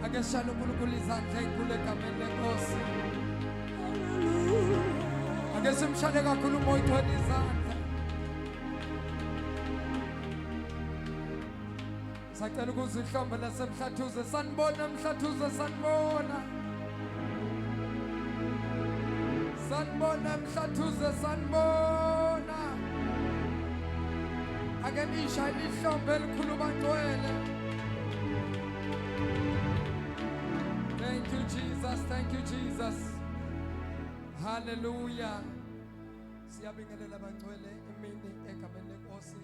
Ake sishayele uNkulunkulu izandla ezinkulu egameni lenkosi. Ake simshayele kakhulu umoya oyithwele izandla. Sacela ukuze ihlombe lasemhlathuze sanibona emhlathuze sanibona. Sanibona emhlathuze sanibona. Ake nishayele ihlombe elikhulu bangcwele. Thank you Jesus, thank you Jesus. Hallelujah. Siyabingelela bangcwele emini egameni lenkosi.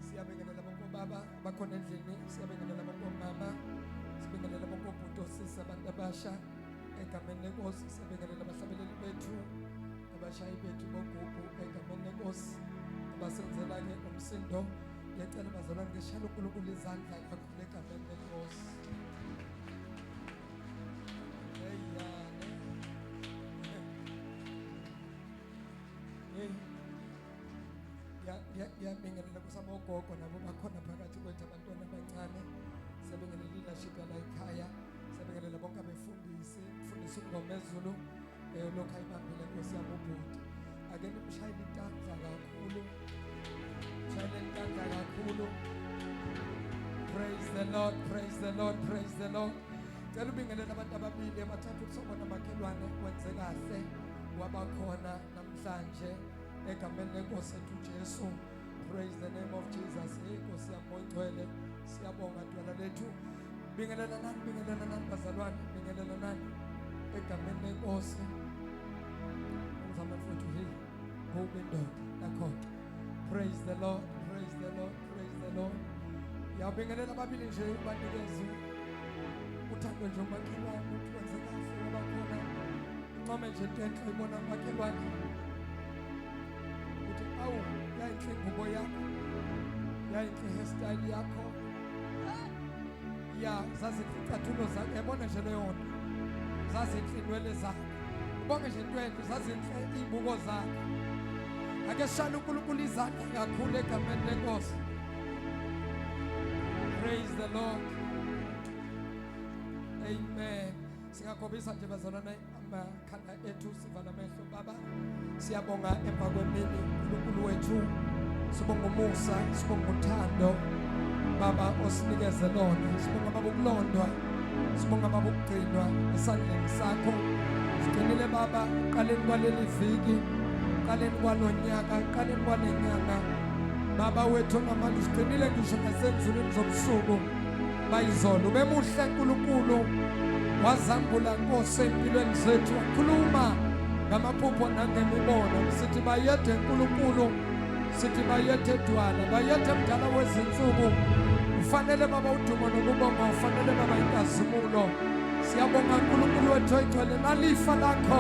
Siyabingelela bonke baba bakhona endlini, siyabingelela bonke mama, siyabingelela bonke obhuti osisi abantu abasha egameni lenkosi, siyabingelela abahlabeleli bethu, abashayi bethu bogugu egameni lenkosi, abasenzela ke umsindo. Ngiyacela bazalwane ngishayele uNkulunkulu izandla kakhulu egameni lenkosi. Ngiyabingelela kusabogogo nabo bakhona phakathi kwethu abantwana abancane. Siyabingelela leadership yala ekhaya. Siyabingelela bonke abefundisi, umfundisi uNgomezulu lokho ayibambile Nkosi yami ubhuti. Ake nimshayele intandla kakhulu. Shayele intandla kakhulu. Praise the Lord, praise the Lord, praise the Lord. Cela ubingelela abantu ababili abathathu usobona makhelwane wenze kahle wabakhona namhlanje egameni lenkosi ethu Jesu. Praise the name of Jesus. Inkosi yamongcwele siyabonga dwala lethu. Bingelela nani bazalwane, bingelela nani egameni lenkosi. Ngizama mfowethu hey ngobe ndoda nakho. Praise the Lord, praise the Lord, praise the Lord. Yabingelela ababili nje ubanikeze uthando nje umakhelwane uthi wenze kahle wabakhona. Ncome nje into ibona umakhelwane. Awu yayinhle ingubo yakho, yayinhle hairstyle yakho, ya zazinhle icathulo zakho, yabona nje leyo nto, zazinhle inwele zakho, ubonge nje intwethu, zazinhle iy'buko zakho. Ake sishayele uNkulunkulu izandla kakhulu egameni lenkosi. Praise the Lord. Amen. Singakhombisa nje bazalwane amakhanda ethu sivala amehlo baba. Siyabonga emva kwemini uNkulunkulu wethu. Sibonga umusa, sibonga uthando baba osinikeze lona. Sibonga baba ukulondwa, sibonga baba ukugcinwa esandleni sakho. Sigcinile baba qaleni kwaleli viki, qaleni kwalonyaka, qaleni kwalenyanga. Baba wethu namanje sigcinile ngisho nasenzulwini zobusuku bayizolo. Bemuhle uNkulunkulu wazambula Nkosi empilweni zethu, wakhuluma ngamaphupho nangemibono. Sithi bayethe uNkulunkulu, sithi bayethe dwala, bayethe mdala wezinsuku. Ufanele baba udumo nokubonga, ufanele baba inkazimulo. Siyabonga uNkulunkulu wethu oyigcwele nalifa lakho,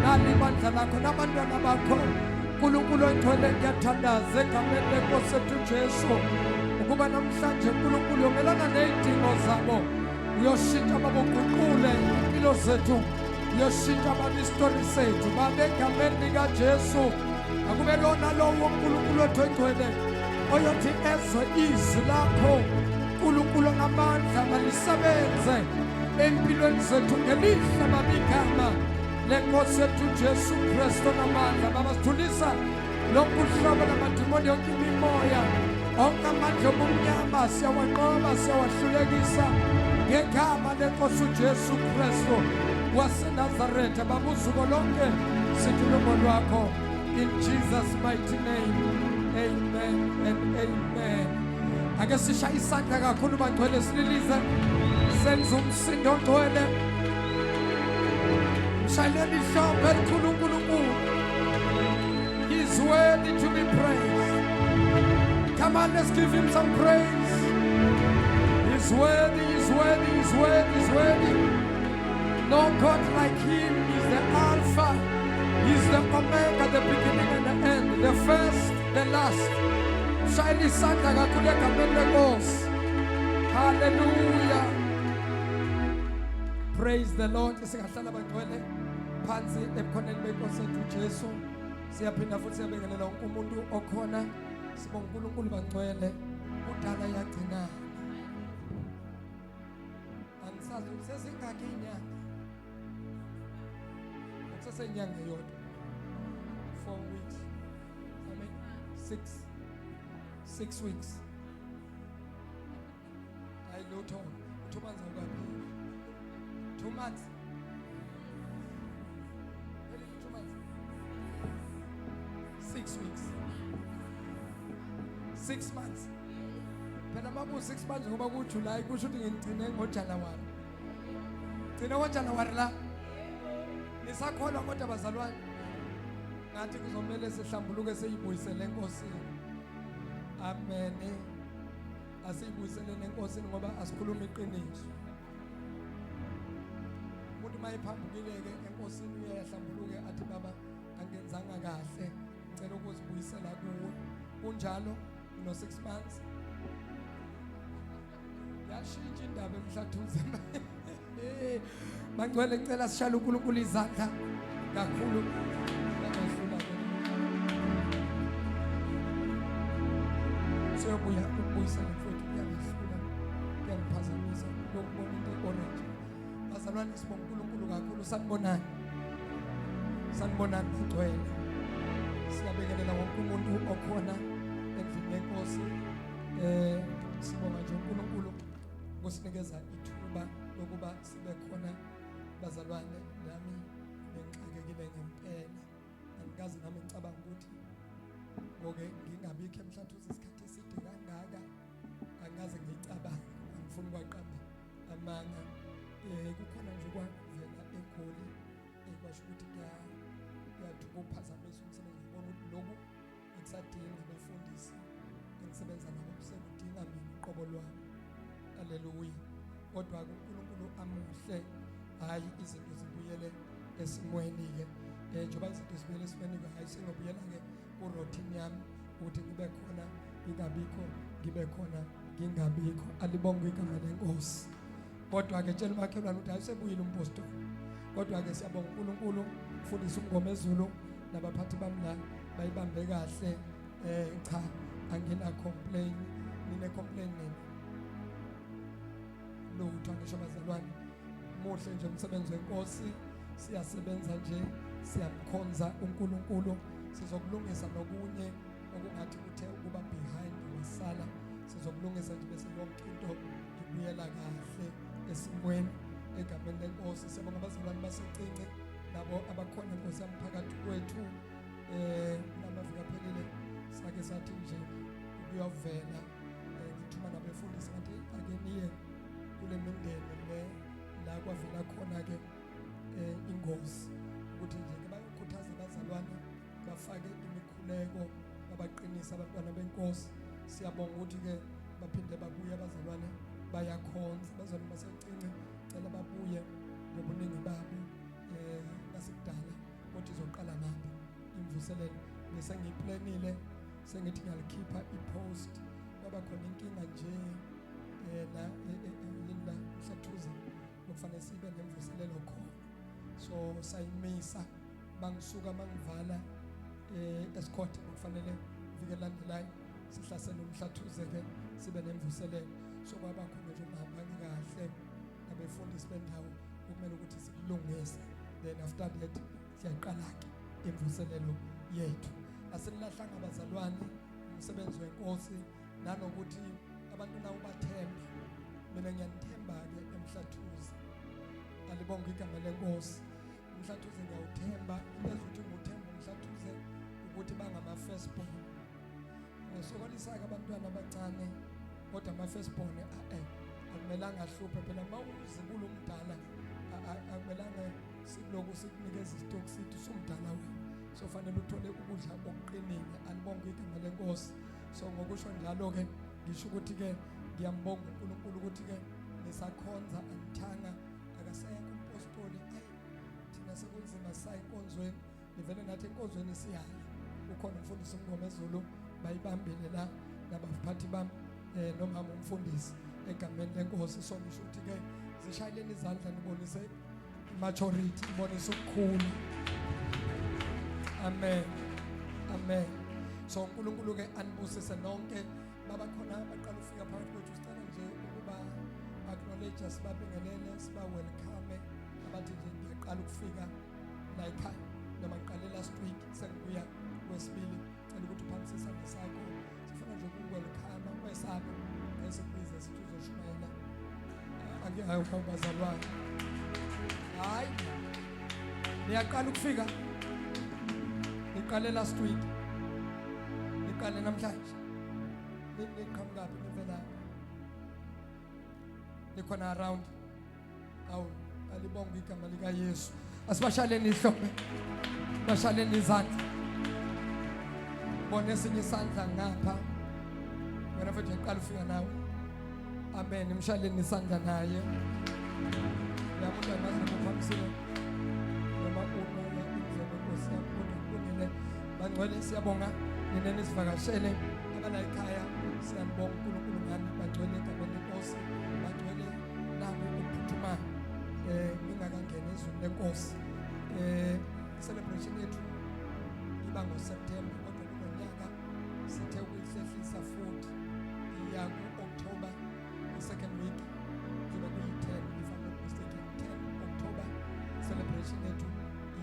nalibandla lakho nabantwana bakho. uNkulunkulu oyigcwele ngiyathandaza egameni lenkosi ethu Jesu ukuba namhlanje uNkulunkulu yomelana nezidingo zabo. Uyoshintsha baboguqule impilo zethu, uyoshintsha babistori sethu babe egameni likaJesu. Akube lona lowo uNkulunkulu wethu oyigcwele oyothi ezwe izwi lakho uNkulunkulu ngamandla balisebenze empilweni zethu ngelihle babigama lenkosi ethu Jesu Kristu namandla. Baba sithulisa lonke uhlobo lamadimoni, yonke imimoya, onke amandla obumnyama siyawanqoba, siyawahlulekisa ngegama lenkosi uJesu Kristu waseNazaretha. Baba uzuko lonke sithulumo lwakho in Jesus mighty name. Amen and amen. Ake sishaye isandla kakhulu bangcwele sililize senze umsindo ongcwele. Shayeleni ihlombe elikhulu uNkulunkulu. He is worthy to be praised. Come on, let's give him some praise. He's worthy, he's worthy, he's worthy, he's worthy. No God like him. He's the Alpha, he's the Omega, the beginning and the end, the first, the last. Shayeli isandla kakhulu egameni lenkosi. Hallelujah. Praise the Lord. Singahlala bangcwele phansi ebukhoneni benkosi ethu Jesu. Siyaphinda futhi siyabingelela wonke umuntu okhona. Sibonga uNkulunkulu bangcwele udala yagcinana. Pastor sesingakho inyanga. Akusesenyanga yodwa. 4 weeks. I mean 6 weeks. I lot on 2 months awukapheli. 2 months. Really 2 months. 6 weeks. 6 months. Phela maku 6 months ngoba ku July kusho ukuthi ngigcine ngoJanuary. Gcina ngoJanuary la. Nisakholwa kodwa bazalwane. Ngathi kuzomela sihlambuluke seyibuyisele enkosini. Amen. Asiyibuyisele enkosini ngoba asikhuluma iqiniso. Umuntu mayiphambukile ke enkosini uyahlambuluke athi baba angenzanga kahle ngicela ukuzibuyisela kuwe. Kunjalo no 6 months. Yashintsha indaba emhlathuze. Mangcwele ngicela sishale uNkulunkulu izandla kakhulu. Soyabuya ukubuyisela mfowethu kuyahlula kuyangiphazamisa lokubona into orange. Bazalwane sibonga uNkulunkulu kakhulu sanibonani. Sanibonani ngcwele. Siyabekelela wonke umuntu okhona endlini yenkosi. Sibonga nje uNkulunkulu ngosinikeza ithuba lokuba sibe khona bazalwane nami ngixakekile ngempela. Angikaze nami ngicabanga ukuthi ngoke ngingabikho emhlathuze isikhathi eside kangaka. Angaze ngicabanga angifuni kwaqamba amanga. Kukhona nje kwavela eGoli kwasho ukuthi kuyathuka ukuphazamisa umsebenzi ngibona ukuthi lokhu ngisadinga abafundisi engisebenza nabo kusekudinga mina uqobo lwami. Haleluya. Kodwa uNkulunkulu amuhle. Hayi izinto zibuyele esimweni ke. Njengoba izinto zibuyele esimweni ke hayi singobuyela ke ku-routine yami ukuthi ngibe khona ngingabikho ngibe khona ngingabikho. Alibonge igama lenkosi. Kodwa ke tshela umakhelwane ukuthi ayisebuyile umpostoli. Kodwa ke siyabonga uNkulunkulu ufundisa umngoma ezulu nabaphathi bami la bayibambe kahle. Cha angina complain. Nine complain nini? Lutho ngisho bazalwane. Muhle nje umsebenzi wenkosi. Siyasebenza nje siyamkhonza uNkulunkulu. Sizokulungisa nokunye okungathi kuthe ukuba behind wasala. Sizokulungisa nje bese yonke into ibuyela kahle esimweni egameni lenkosi. Sibonga abazalwane basecince nabo abakhona inkosi yamphakathi kwethu. Namavika phelile sake sathi nje ukuyovela ngithuma nabefundisi ngathi ake niye kule mindeni le la kwavela khona ke ingozi ukuthi nje bayokhuthaza abazalwane bafake imikhuleko babaqinisa abantwana benkosi. Siyabonga ukuthi ke baphinde babuye abazalwane bayakhonza bazalwane basecince cela babuye ngobuningi babo nasekudala ukuthi izoqala nabo imvuselelo bese ngiyiplanile sengithi ngiyalikhipha ipost baba khona inkinga nje la yinda mhlathuze kufanele sibe nemvuselelo khona. So sayimisa bangisuka mangivala escort kufanele vike landelayo sihlasela umhlathuze ke sibe nemvuselelo. So kwaba khona nje ngihamba kahle nabefundisi bendawo kumele ukuthi sikulungise. Then after that siyaqala ke imvuselelo yethu. Asinilahlanga abazalwane umsebenzi wenkosi nanokuthi abantu nawo bathembe. Mina ngiyanithemba ke emhlathuze. Alibonge igama lenkosi. Umhlathuze ngiyawuthemba bese uthi nguthemba umhlathuze ukuthi bangama firstborn. Sokolisa ke abantwana abancane kodwa ama firstborn akumelanga ahluphe phela mawuzibula umdala akumelanga siloku sikunikeza isitock sithi sumdala wena. So fanele uthole ukudla okuqinile. Alibonge igama lenkosi. So ngokusho njalo ke ngisho ukuthi ke ngiyambonga uNkulunkulu ukuthi ke nisakhonza anithanga akasaya kumpostoli. Thina sekunzima sayinkonzweni nivele nathi enkonzweni siyala. Ukhona umfundisi umngoma ezulu bayibambile la nabaphathi bami nomama umfundisi egameni lenkosi. So ngisho ukuthi ke zishayeleni izandla nibonise maturity ibonisa ukukhula. Amen. Amen. So uNkulunkulu ke anibusise nonke baba khona baqala ufika phakathi kwethu sicela nje ukuba acknowledge sibabingelele siba welcome abathi nje ngiyaqala ukufika la ekhaya noma ngiqale last week sengibuya kwesibili cela ukuthi uphamise isandla sakho sifuna nje uku-welcome umesabe bese kubize sithi uzoshumayela angihayi ukubazalwane hayi niyaqala ukufika niqale last week niqale namhlanje niqhamukapi nivela nikhona around awu alibonga igama likaYesu asibashaleni ihlombe bashaleni izandla bona esinye isandla ngapha wena futhi uqala ufika nawe amen imshaleni isandla naye yamuntu amazi ukuphamisile noma uma indlela Nkosi yakho bangcwele siyabonga ninene sivakashele abala ekhaya siyabonga uNkulunkulu ngani bangcwele egameni leNkosi bangcwele nabo ukuphuthuma ngingakangena ezweni leNkosi celebration yethu iba ngoSeptember kodwa kulonyaka sithe ukuyihlehlisa futhi iya ku-October second week kuzobe kuyi-10 if I'm not mistaken 10 October celebration yethu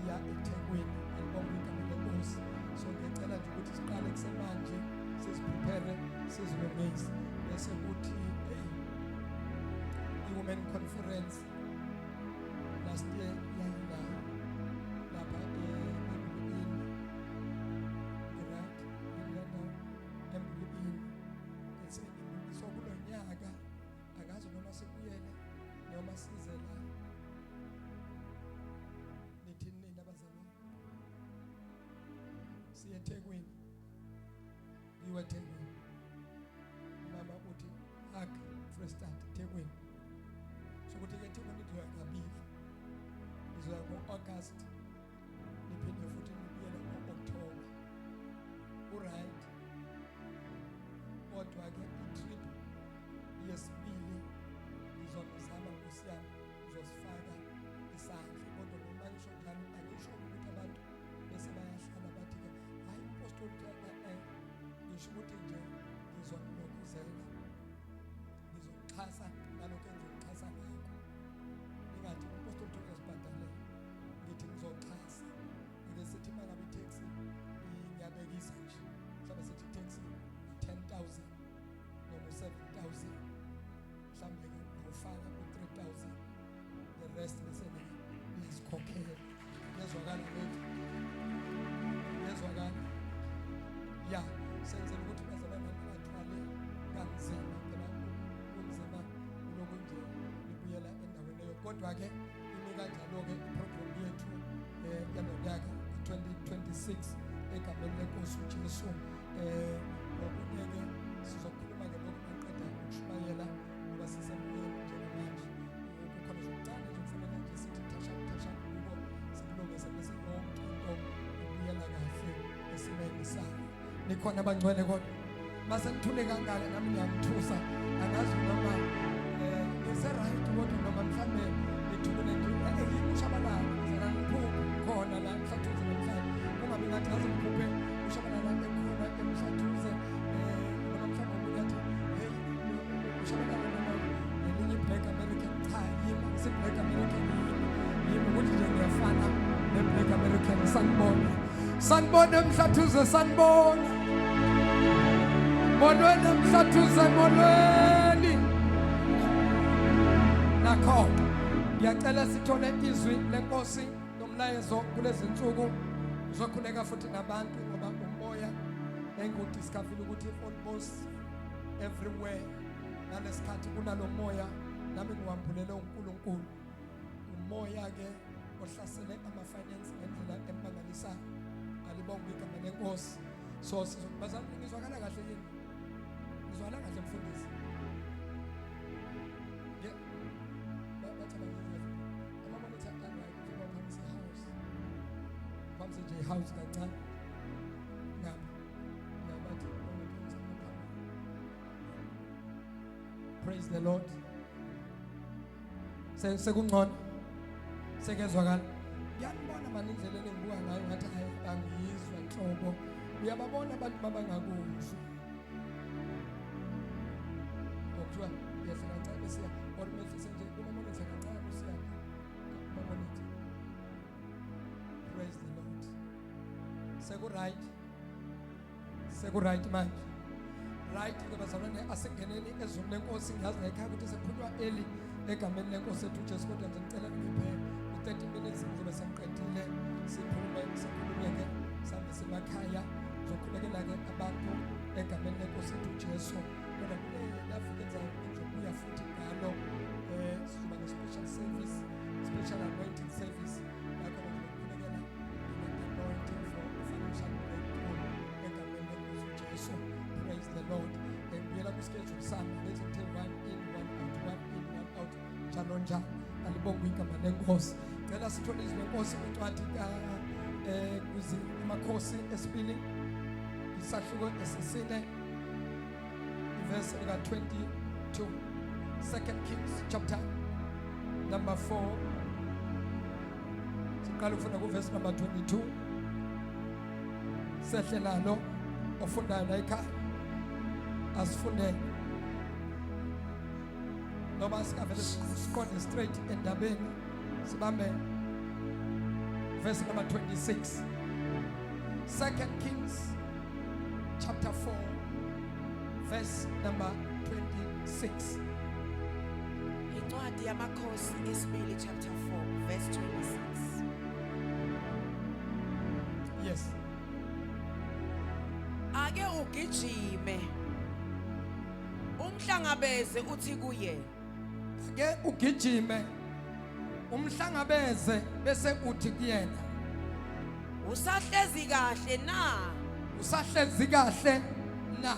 iya eThekwini alibonga igama leNkosi so ngicela nje ukuthi siqale kusemanje siziprepare sizilungise bese kuthi i-women conference last year yayila lapha eMbulini right eMbulini so kulonyaka akazi noma sikuyele noma size la nithi nini abazalwane siye eThekwini iwe eThekwini mama uthi hak Freestad eThekwini sokuthi ke eThekwini izoya kabili izoya ngo-August niphinde futhi nibuyele ngo-October right kodwa ke i-trip yesibili izomzama Nkosi yami uzosifaka isandla kodwa noma ngisho njalo angisho ukuthi abantu bese bayahlala bathi ke hayi impostoli ngisho ukuthi nje ngizonokuzela ngizoxhasa ngalokho engizoxhasa ngakho ingathi impostoli uzosibhadalela ngithi ngizoxhasa ngeke sithi mangabe itaxi ngiyabekisa nje mhlawumbe sithi itaxi 10,000 noma 7,000 mhlawumbe ngofaka ku-3,000 the rest bese niyasikhokhela yazwakala lokho yazwakala ya senzela ukuthi bazalwane bathwale kanzima phela kunzima lokho nje libuyela endaweni leyo kodwa ke imi kanjalo ke iprogram yethu yalonyaka 2026 egameni leNkosi uJesu ngokunye ke sizokhuluma ke ngokuqeda ukushumayela ngoba sisemuyeni njengamanje kukhona zokucala ezokufanele nje sithi thasha kubo sikulungise bese yonke into ibuyela kahle esimeni sayo nikhona abangcwele kodwa mase nithule kangaka nami ngiyamthusa angazi noma right kodwa noma mhlambe nithule nje ushabalala ngizana ngiphuphe khona la mhlathuze namhlanje kungabe ngathi ngaze ngiphuphe ushabalala ekhona emhlathuze noma mhlambe ukuthi hey ushabalala noma elinye Black American cha yimi ngise Black American yimi ukuthi nje ngiyafana ne-Black American sanibona mhlathuze sanibona molweni mhlathuze molweni nakho ngiyacela sithole izwi leNkosi nomlayezo kulezi insuku uzokhuleka futhi nabantu ngoba umoya engudiscover ukuthi almost everywhere nalesikhathi kunalo moya nami ngiwambulele uNkulunkulu umoya ke ohlasele ama-finance ngendlela emangalisayo alibonga igama leNkosi so sizokubazana ngizwakala kahle yini ngizwakala kahle mfundisi house kancane ngapha yabathi praise the Lord sekungcono sekezwakala ngiyabona manje indlela engibuka ngayo ngathi hayi angiyizwa inhlobo uyababona abantu babangakuzwa okuthiwa yesikancane or mehlise nje umamonitha kancane usiyana umamonitha. Praise the Lord. Seku-right manje. Right ke bazalwane asingeneni ezweni lenkosi ngiyazi ngekhaya ukuthi sekhulwa eli egameni lenkosi ethu Jesu kodwa nje ngicela ngiphe u30 minutes ngizobe sengiqedile sikhulume sikhulumeke sambe semakhaya zokhulekela ke abantu egameni lenkosi ethu Jesu kodwa lafikeza ngizobuya futhi ngalo sizoba ne-special service, special anointing service lakho ngokukhulekela anointing for financial breakthrough egameni lenkosi Jesu. Praise the Lord. Ngiyela kuschedule sami lezithe 1 in 1 out njalo njalo. Alibonga igama lenkosi. Ngicela sithole izwi lenkosi kwincwadi kuzimakhosi esibili isahluko esisine verse 22. 2 Kings chapter number 4. Siqala ukufunda kuverse number 22. Sehle nalo ofundayo la ekhaya asifunde noma sikavele siqonde straight endabeni sibambe verse number 26. 2 Kings chapter 4 verse number 26. Incwadi yamakhosi esibili chapter 4 verse 26. Yes. Ake ugijime umhlangabeze uthi kuye. Ake ugijime umhlangabeze bese uthi kuyena. Usahlezi kahle na? Usahlezi kahle na?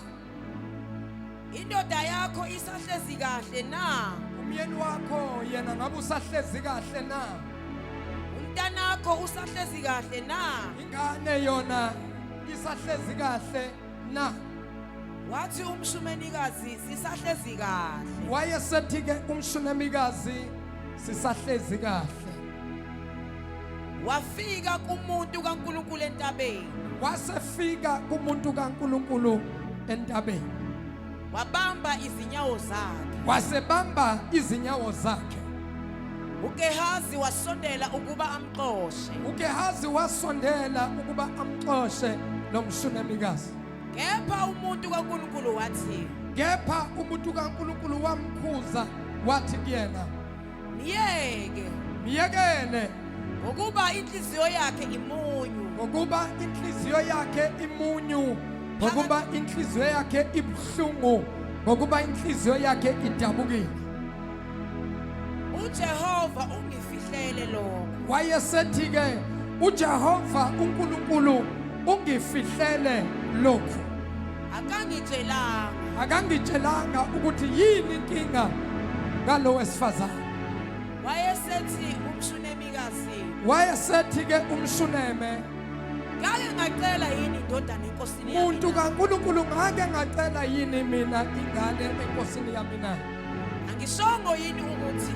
Indoda yakho isahlezi kahle na? Umyeni wakho yena ngabe usahlezi kahle na? Umntanakho usahlezi kahle na? Ingane yona isahlezi kahle na? Wathi umshumenikazi sisahlezi kahle. Wayesethi ke umshunamikazi sisahlezi kahle. Wafika kumuntu kaNkulunkulu entabeni. Wasefika kumuntu kaNkulunkulu entabeni. Wabamba izinyawo zakhe. Wasebamba izinyawo zakhe. uGehazi wasondela ukuba amxoshe. uGehazi wasondela ukuba amxoshe lo mshunamikazi. Kepha umuntu kaNkulunkulu wathi. Kepha umuntu kaNkulunkulu wamkhuza wathi kuyena, Miyekele ngokuba inhliziyo yakhe imunyu. ngokuba inhliziyo yakhe imunyu, ngokuba inhliziyo yakhe ibuhlungu, ngokuba inhliziyo yakhe idabukile. uJehova ungifihlele lokho. Wayesethi ke uJehova uNkulunkulu ungifihlele lokhu. Akangitshelanga ukuthi yini inkinga ngalo wesifazane. Wayesethi umshunemikazi. Wayesethi ke umshuneme, ngake ngacela yini indodana enkosini yami? umuntu kaNkulunkulu ngake ngacela yini mina ingane enkosini yami na? Angishongo yini ukuthi?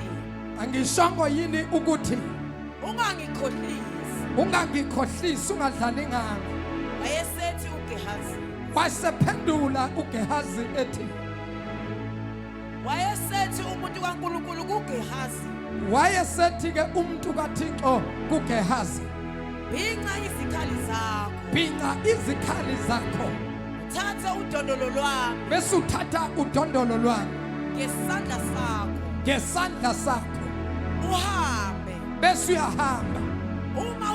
Angishongo yini ukuthi ungangikhohlisi ungadlali ngami? Wayesethi uGehazi. Wasephendula uGehazi ethi, wayesethi umuntu kaNkulunkulu kuGehazi. wayesethi ke umuntu kaThixo kuGehazi, bhinqa izikhali zakho, thatha udondolo lwami bese uthatha udondolo lwami ngesandla sakho uhambe. bese uyahamba. Uma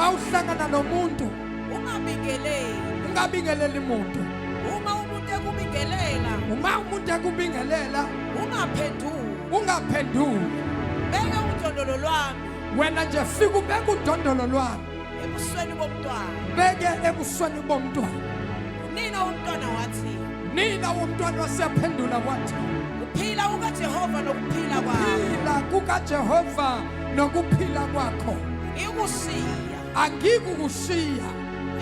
uhlangana nomuntu ungabingeleli umuntu. uma umuntu ekubingelela ungaphenduli. beka udondolo lwami Wena nje fika ubeka udondolo lwami ebusweni bomntwana. beke ebusweni bomntwana. Nina womntwana wasephendula wathi, kuphila kukaJehova nokuphila kwakho. phila kukaJehova nokuphila kwakho. Angikukushiya.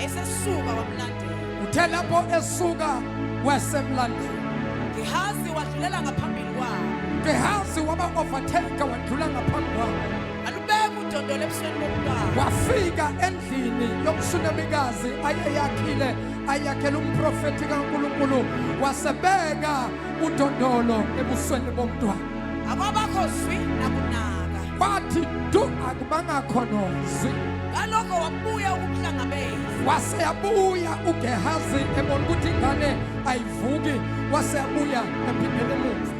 Esesuka wamlandela. Uthe lapho esuka wasemlandela. Gehazi wadlulela ngaphambili kwakhe. Gehazi waba-overtake wadlula ngaphambi kwakhe. Alubeka udondolo ebusweni bomntwana. Wafika endlini yomshunamikazi ayeyakhile ayakhela umprofeti kaNkulunkulu wasebeka udondolo ebusweni bomntwana. Akwabakho zwi nakunaka. Kwathi akubanga khona zwi. Ngalokho wabuya ukuhlangabeza. Waseyabuya uGehazi ebona ukuthi ingane ayivuki, waseyabuya ephindele emuva.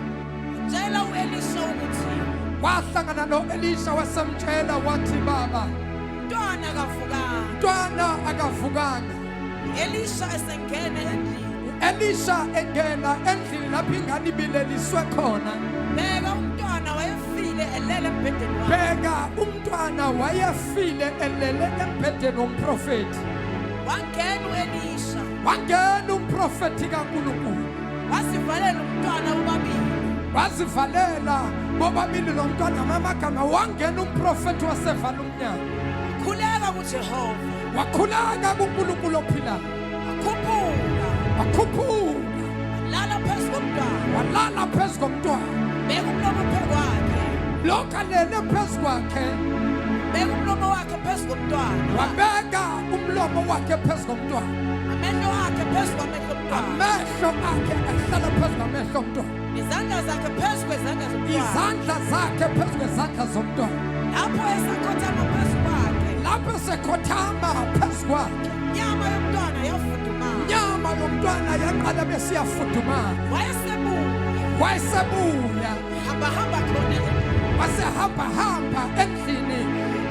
Tshela uElisha ukuthi wahlangana noElisha wasemtshela wathi, baba, umntwana akavukanga. Umntwana akavukanga. Elisha esengena endlini. Elisha engena endlini lapho ingane ibileliswe khona. Bheka umntwana wayefile elele embhedeni wakhe. Bheka umntwana wayefile elele embhedeni womprofeti. Wangena uElisha. Wangena umprofeti kaNkulunkulu. Wasivalela umntwana ubabili. Wazivalela bobabili lo mntwana amagama. Wangena umprofeti wasevala umnyango. Khuleka kuJehova. Wakhuleka kuNkulunkulu ophilayo. Wakhuphuka. Walala phezu komntwana. Walala phezu komntwana. Beka umlomo phezu kwakhe. Lokho alele phezu kwakhe. Beka umlomo wakhe phezu komntwana. Wabeka umlomo wakhe phezu komntwana. Amehlo akhe phezu kwamehlo omntwana. Amehlo akhe ahlala phezu kwamehlo omntwana. Izandla zakhe phezu kwezandla zomntwana. Izandla zakhe phezu kwezandla zomntwana. Lapho esakhothama phezu kwakhe. Lapho esekhothama phezu kwakhe. Inyama yomntwana yafudumala. Inyama yomntwana yaqala besiyafudumala. Wayesebuya. Hamba khona. Wasehamba endlini.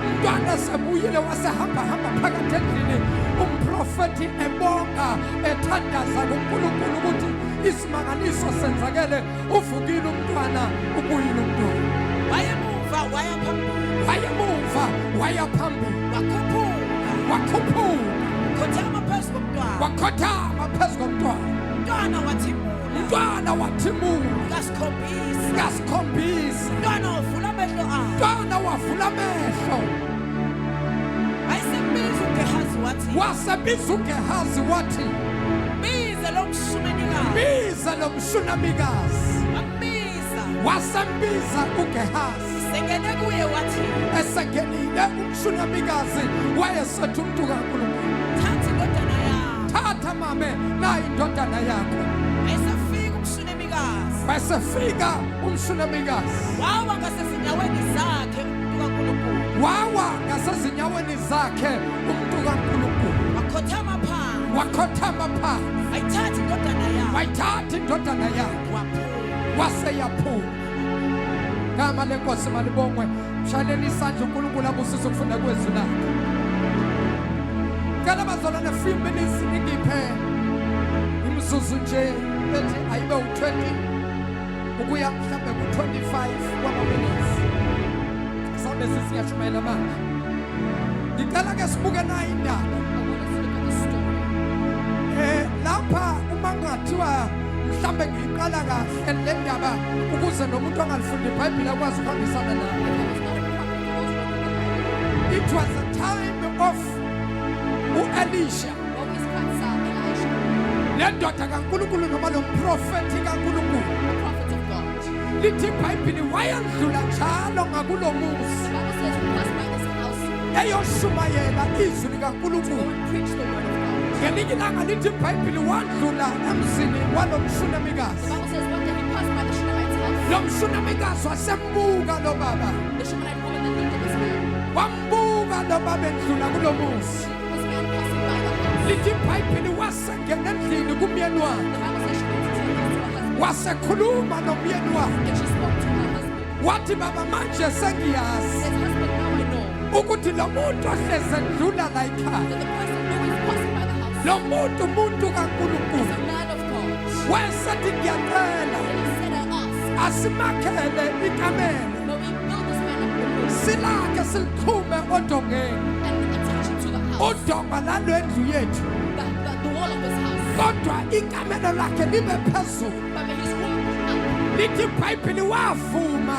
Umntwana sebuyile wasehamba phakathi endlini. Umprofeti ebonga ethandaza kuNkulunkulu ukuthi isimangaliso senzakele. Uvukile umntwana, ubuyile umntwana. Wayemuva waya phambili. Wakhuphuka. Wakhothama phezu komntwana. Wakhothama phezu komntwana. Umntwana wathimula. Kasikhombisa. Umntwana wavula amehlo. Wasebiza uGehazi wathi, biza lo mshunamikazi. Wasembiza uGehazi. Esengenile umshunamikazi wayesethi umuntu kaNkulunkulu, thatha mame nayi indodana yakho. Wayesefika umshunamikazi. Wawa ngasezinyaweni zakhe umuntu kaNkulunkulu. Wakhothama phansi. Wayithatha indodana yakhe. Waseyaphuma. Gama lenkosi malibongwe. Mshaleni isandla uNkulunkulu abusise ukufunda kwezwi lakhe. Ngicela bazalwane 3 minutes ngiphe imzuzu nje ethi ayibe u20 ukuya mhlambe ku25 kwama-minutes. Sabe sesiyashumayela manje. Ngicela ke sibuke nayo indaba. Lapha uma ngathiwa mhlambe ngiyiqala kahle le ndaba ukuze nomuntu angalifundi iBhayibheli akwazi ukuhambisana nayo. It was a time of Elisha. Le ndoda kaNkulunkulu noma lo mprofeti kaNkulunkulu. Lithi iBhayibheli wayandlula njalo ngakulo muzi. Eyoshumayela izwi likaNkulunkulu. Ngelinye ilanga lithi iBhayibheli wandlula emzini walo mshunamikazi. Lo mshunamikazi wasembuka lo baba. Wambuka lo baba endlula kulo muzi. Lithi iBhayibheli wasengena endlini kumyeni wakhe. Wasekhuluma nomyeni wakhe. Wathi baba manje sengiyazi ukuthi lo muntu ohleze endlula la ekhaya. Lo muntu kaNkulunkulu. Wayesethi ngiyacela asimakhele ikamela. Silake silixhume odongeni. Udonga lalo endlu yethu. Kodwa ikamela lakhe libe phezulu. Lithi iBhayibheli wavuma.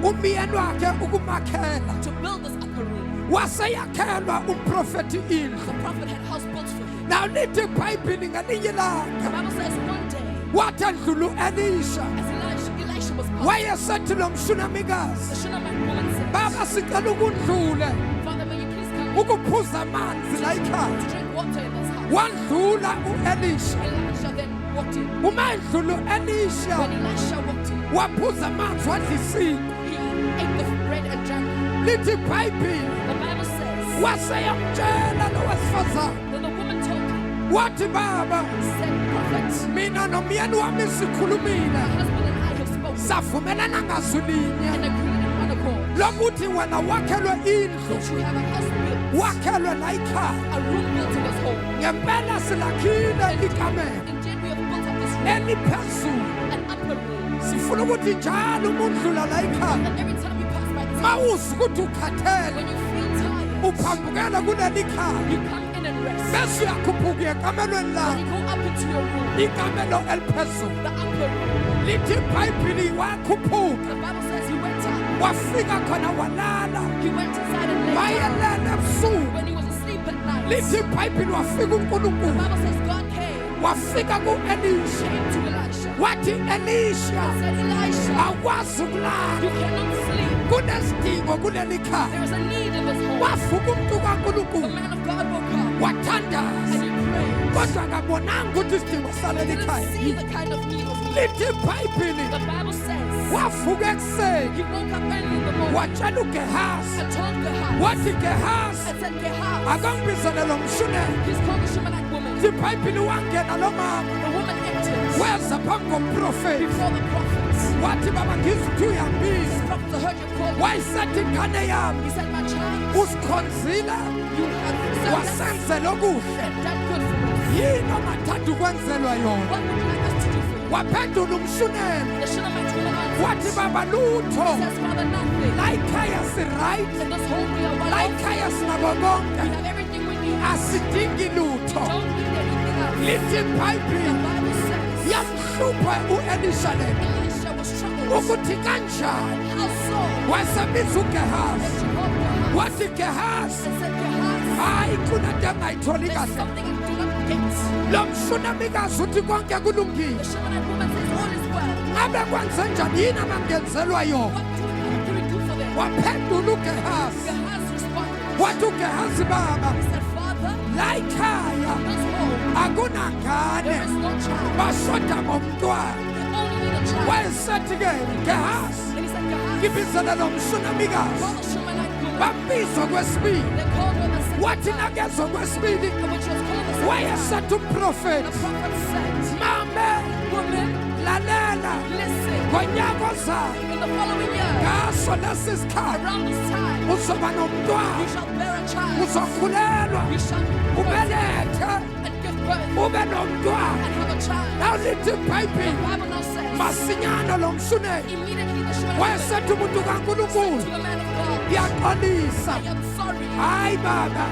Umyeni wakhe ukumakhela. Waseyakhelwa umprofeti indlu. Now lithi iBhayibheli ngelinye ilanga. Wathi endlula u-Elisha. Wayesethi lo mshunamikazi, baba sicela ukundlule ukuphuza amanzi la ekhaya. to drink water in this house. Wandlula u-Elisha. Elisha then walked in. Uma edlula u-Elisha When Elisha walked in, waphuza amanzi wadla isinkwa. he ate the bread and drank. Lithi iBhayibheli The Bible says waseyamtshela lo wesifazane that the woman told him, wathi baba said, Prophet, mina nomyeni wami sikhulumile my husband and I have spoken savumelana ngazwi linye and agreed in one accord lokuthi wena wakhelwe indlu that you have a house built, wakhelwe la ekhaya a room built in this home. ngempela silakhile ikamela Indeed, we have built up this room, eliphezulu an upper room. sifuna ukuthi njalo uma udlula la ekhaya And every time you pass by this ma house, uzwa ukuthi ukhathele when you feel tired, uphambukela kuleli khaya you come in and rest. bese uyakhuphuka ekamelweni And lakho you go up into your room, ikamelo eliphezulu the upper room. lithi iBhayibheli wakhuphuka The Bible says he went up. wafika khona walala He went inside and lay down. wayelele ebusuku When he was asleep at night, lithi iBhayibheli wafika the uNkulunkulu Bible says God came, wafika ku-Elisha came to Elisha, wathi Elisha and said, Elisha, awukwazi you ukulala cannot sleep. kunesidingo kuleli khaya There is a need in this home. wavuka umuntu The kaNkulunkulu man of God woke up wathandaza and he prayed. kodwa akabonanga ukuthi isidingo He saleli didn't khaya see the kind of need was needed. lithi iBhayibheli The Bible says wavuka ekuseni he woke up early in the morning watshela uGehazi and told Gehazi wathi Gehazi and said, Gehazi, akangibizele lo mshunela he's called the Shumanite woman. lithi iBhayibheli wangena lo mama The woman entered weza phambi komprofeti before the prophets. wathi baba ngizithi uyambiza The prophet heard you call me. wayisethi ingane yami He said, my child, usikhonzile you have served us wasenzela okuhle and done good for us. yini ongathanda ukwenzelwa yona What would you like us to do for you? waphendula umshunela The Shunammite woman wathi answered, baba lutho says, Father, nothing. la ekhaya siright In this home we are well la off. ekhaya sinabo We konke have everything we need. asidingi lutho Don't need anything else. lithi The iBhayibheli Bible says yamhlupha u-Elisha le Elisha was troubled. ukuthi kanjani How so? wasebiza uGehazi That you called Gehazi wathi Gehazi and said, Gehazi, hayi kunento engayitholi there's kahle something I do not get. lo mshunamikazi uthi konke kulungile The Shunammite woman says, all is well. ngabe kwenze njani yini abangenzelwa yona What do we do for them? waphendula uGehazi Gehazi responded. wathi uGehazi baba He said, Father, la ekhaya this home, akunangane there is no child. bashoda ngomntwana We only need a child. wayesethi-ke Gehazi And he said, Gehazi, ngibizela lo mshunamikazi call the Shunammite woman. bambizwa kwesibili They called her the second wathi time. nakezwa kwesibili And when she was called the second time, wayesethi the umprofeti prophet said, mame Woman, lalela listen. ngonyaka ozayo In the following year, ngaso lesi sikhathi around this time, uzoba you nomntwana shall bear a child. uzokhulelwa You shall birth ubelethe and give birth ube nomntwana and have a child. nawulithi The iBhayibheli Bible now says, masinyana lo mshuneli immediately the Shunammite wayesethi umuntu said kaNkulunkulu to the man of God, ngiyaxolisa I am sorry. hayi baba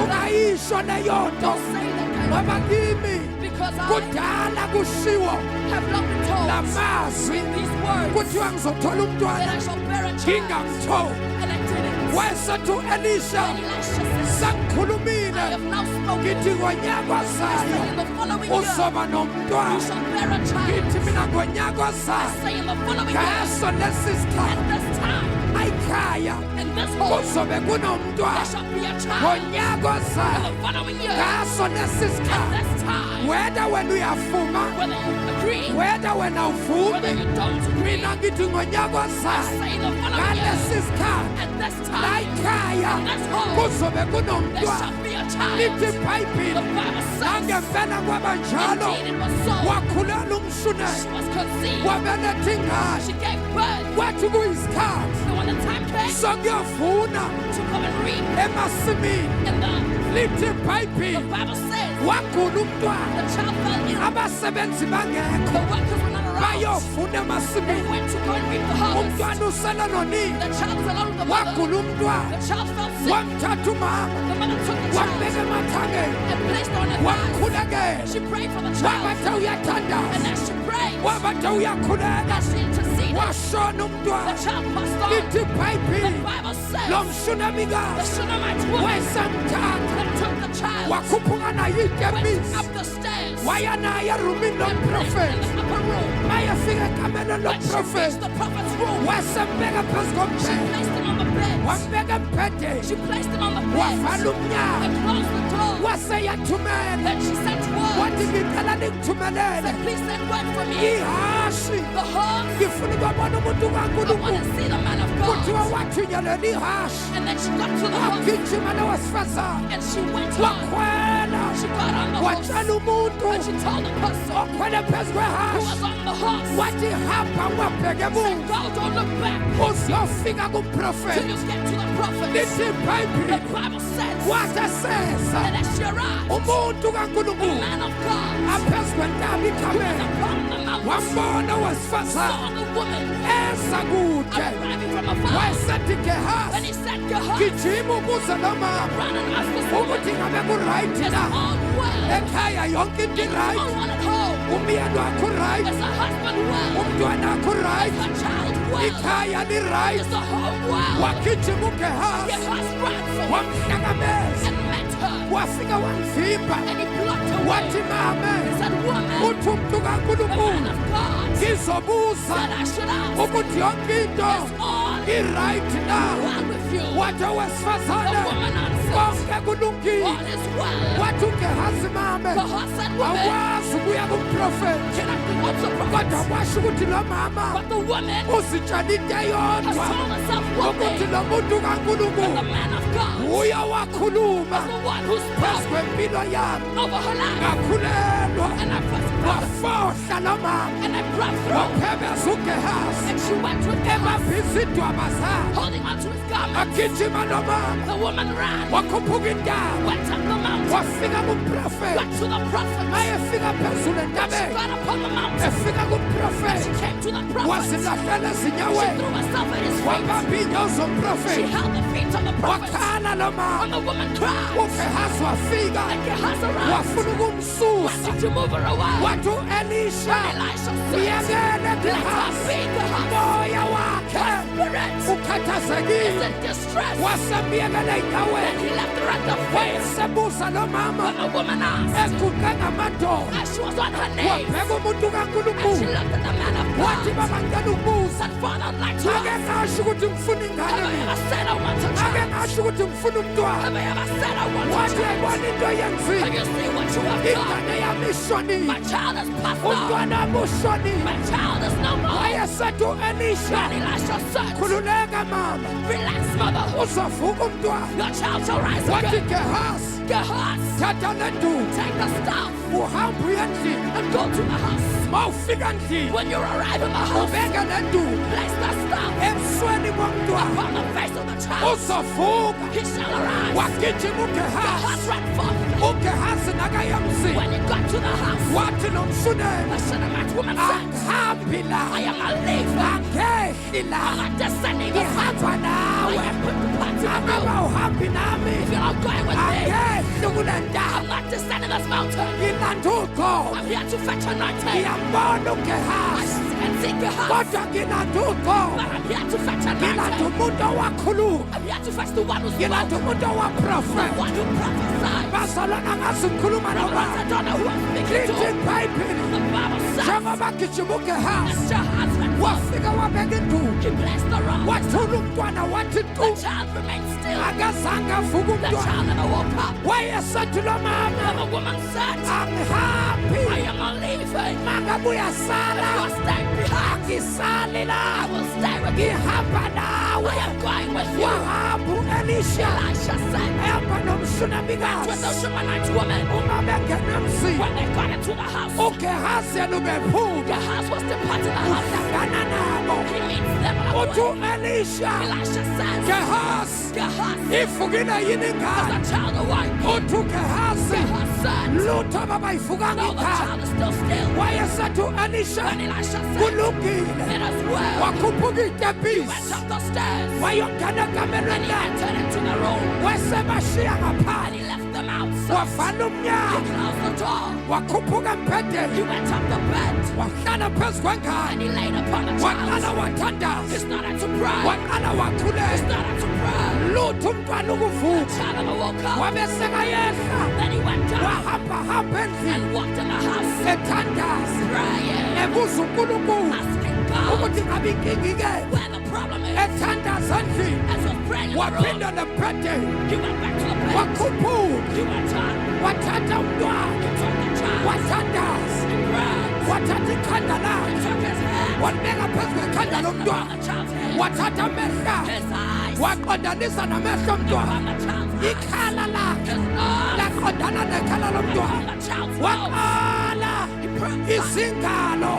ungayisho leyo nto Don't say that kind of ngoba kimi because I kudala kushiwo have not been told la mazwi these words kuthiwa ngizothola that umntwana I shall bear a child. ngingamtholi And I didn't. wayesethi u-Elisha And Elisha said, sengikhulumile I have now spoken. ngithi ngonyaka ozayo In the following year, uzoba you nomntwana shall bear a child. ngithi mina ngonyaka I ozayo say in the following year, ngaso lesi at sikhathi this time, ekhaya in this home, kuzobe there kunomntwana shall be a child. ngonyaka In ozayo the following year, ngaso lesi at sikhathi this time, wena wena uyavuma whether you agree, wena wena whether uvumi you don't agree, mina ngithi ngonyaka I ozayo say in the following year, ngalesi sikhathi at this la time, ekhaya in this home, kuzobe there kunomntwana shall be a child. lithi The iBhayibheli Bible says, nangempela kwabanjalo indeed it was so. wakhulela She umshuneli was conceived. wabeletha ingane She gave birth. kwathi kuyisikhathi So when the time came sokuyovuna to come and reap emasimini in the lithi The iBhayibheli Bible says wagula umntwana the child fell ill. abasebenzi bangekho The workers were not around. bayovuna They emasimini went to go and reap the harvest. umntwana usele nonini The child was alone with the mother. wagula umntwana The child fell sick. wamthatha umama The mother took the wambeka child emathangeni and placed her on her thighs. wamkhulekela She prayed for the child. wabathe And uyathandaza as she prayed, wabathe uyakhuleka as she interceded, washona the umntwana child passed on. lithi The iBhayibheli Bible lo says the mshunamikazi Shunammite woman wayesemthatha that took the child wakhuphuka naye went itemisi up the stairs waya naye erumini and placed him in lomprofethi the upper room. mayefika ekamelo When she reached loprofeti the prophet's room, wasembeka phezu she kombheda placed him on the bed. wambeka embhedeni She placed him on the bed wavala umnyango and closed the door. waseyathumela Then she sent word. wathi ngicela nikuthumelele Said, please send word for me. ihashi The horse. ngifuna ukubona umuntu I want kankulunkulu to see the man of kuthiwa God. wathunyelelwa ihashi And then she got to the horse wagijima lowesifazane and she went on. wakhwela She got on the horse watshela umuntu and she told the person okhwele phezu who kwehashi was on the horse, wathi hamba ungabheke emuva go, don't look back uzofika till kumprofeti you get to the prophet. lithi The ibhayibhili Bible says waseseza that as she arrived, umuntu the kankulunkulu man of God aphezu kwentaba was ikhamela upon the mountain, wambona owesifazane saw the woman eza kude arriving from afar, wayesethi and gehasi he said, Gehazi, gijima ubuze lo mama run and ask this woman, ukuthi ngabe kurayithi is na all well? ekhaya yonke into Is irayithi all at home? umyeni wakho urayithi Is the husband well? umntwana wakho Is urayithi the child well? ikhaya Is lirayithi the home well? wagijima ugehasi Gehazi ran for wamhlakameza and met her, wafika wamvimba and he blocked her way. wathi mame He said, woman, uthi umntu the man kankulunkulu of God ngizobuza said I should ask, ukuthi yonke into is all irayithi na well with you? wathi The owesifazane woman answered, konke kulungile all is well. wathi ugehazi mame Gehazi said, woman, akwazi ukuya kumprofeti cannot be what the kodwa prophet, kwasho ukuthi lo mama but the woman uzitshela into has eyodwa told herself one ukuthi thing, lo muntu that the kankulunkulu man of God, uye wakhuluma the one who phezu spoke kwempilo yami over her life, ngakhulelwa and I prospered, wafohla lo mama and I brought through, waphebeza ugehasi and she went with him, ebabhisa idwaba zakhe holding onto his garment. agijima lo mama The woman ran, wakhuphuka intaba went up the mountain, wafika kumprofeti went to the prophet, ayefika phezulu she entabeni got upon the mountain, efika she kumprofeti came to the prophet, wazilahlela she ezinyaweni threw herself at his feet, wabamba inyawo she zomprofeti held the feet of the prophet, wakhala lo and mama the woman cried, ugehasi wafika and Gehazi arrived, wafuna ukumsusa wanted to move her away, wathi u-elisha and Elisha said, uyekele let her gehasi be, Gehazi, moya wakhe spirit is ukhathazekile in distress, wasemyekele and enyaweni he left her at the feet, wayesebuza lo mama when the woman asked, eguqe ngamadoda as she was on her knees, wabheka umuntu and she kankulunkulu looked at the man of wathi God, baba ngicela ukubuza said, Father, I'd like to ake ask, ngasho ukuthi ngifuna ingane have I mina ever said I want a ake child? ngasho ukuthi ngifuna umntwana Have I ever said I want a wathi child? ayibona into Have yenzile you seen what you have done? ingane yami ishonile My child has passed on. umntwana wami ushonile My child is no more. wayesethi u-elisha And Elisha said, khululeka mama relax, mother. uzovuka umntwana Your child shall rise wathi again. gehasi Gehazi, thatha le nduku take the staff uhambe uye endlini and go to the house. ma ufika endlini When you arrive in the house, ubeke le nduku place the staff ebusweni bomntwana upon the face of the child. uzovuka He shall arise. wagijima ugehasi Gehazi ran forth. ugehasi nakayemzini When he got to the house, wathi nomshunene the Shunammite woman said, angihambi la I am a leaver. angehli la I'm not descending the ngihamba I nawe am put the party with angaba you. uhambi nami If you're not going with me, angehli kule I'm ntaba not descending this mountain. ngilanda uqobo I'm here to fetch anointing. ngiyambona I ugehasi and seek your house. kodwa ngilanda uqobo But I'm here to fetch ngilanda anointing. umuntu owakhuluma I'm here to fetch the one who spoke. ngilanda umuntu The owaprofeta one who prophesied. bazalwana ngazi ngikhuluma The ones nobani I don't know who I'm speaking lithi to. ibhayibhili The Bible says, njengoba gijima ugehasi as Gehazi went forth, wafika wabeka induku he blessed the rock. wathula umntwana wathi The tu child remained still. akazange avuka The umntwana child never woke up. wayesethi lo mama And the woman said, angihambi I am not leaving. mangabe You uyasala are staying behind. angisali I la will stay with you. ngihamba nawe I am going with you. wahamba u-elisha Elisha said, ehamba with nomshunamikazi the Shunammite woman, uma bengena emzini when they got into the house, ugehasi yena ubephuka Gehazi was departing the house. uhlangana nabo He meets them on uthi the way. u-elisha Elisha says, gehasi Gehazi, ivukile yini is ingane the child awake? uthi ugehasi Gehazi said, lutho babayivukanga no, the ingane child is still still. wayesethi u-elisha When Elisha said, kulungile it is well, wakhuphuka he itebhisi went up the stairs wayongena egamelweni and he lakhe entered into the room wasebashiya and ngaphandle he left them outside. wavala He umnyango closed the door. wakhuphuka He embhedeni went up the bed wahlala phezu and kwengane he laid upon the waqala child. He wathandaza started to pray. waqala He wakhuleka started to pray. lutho umntwana ukuvuka child never woke up. wabesekayehla Then he went down wahamba endlini and walked in the house, ethandaza praying, ebuza uNkulunkulu asking God ukuthi ngabe inkinga ike where the problem is. ethandaza endlini As he was praying in the room, waphinda nebhedeni he went back to the bed. wakhuphuka He went on, wathatha umntwana he took the child, wathandaza he prayed, wathatha ikhanda he lakhe took his hand, walibeka phezu kwekhanda placed it upon lomntwana the child's head, wathatha amehla his eyes, waqondanisa namehlo omntwana upon the child's eyes, ikhala lakhe his nose, laqondana nekhala upon lomntwana the child's nose. waqala He prophesied. izingalo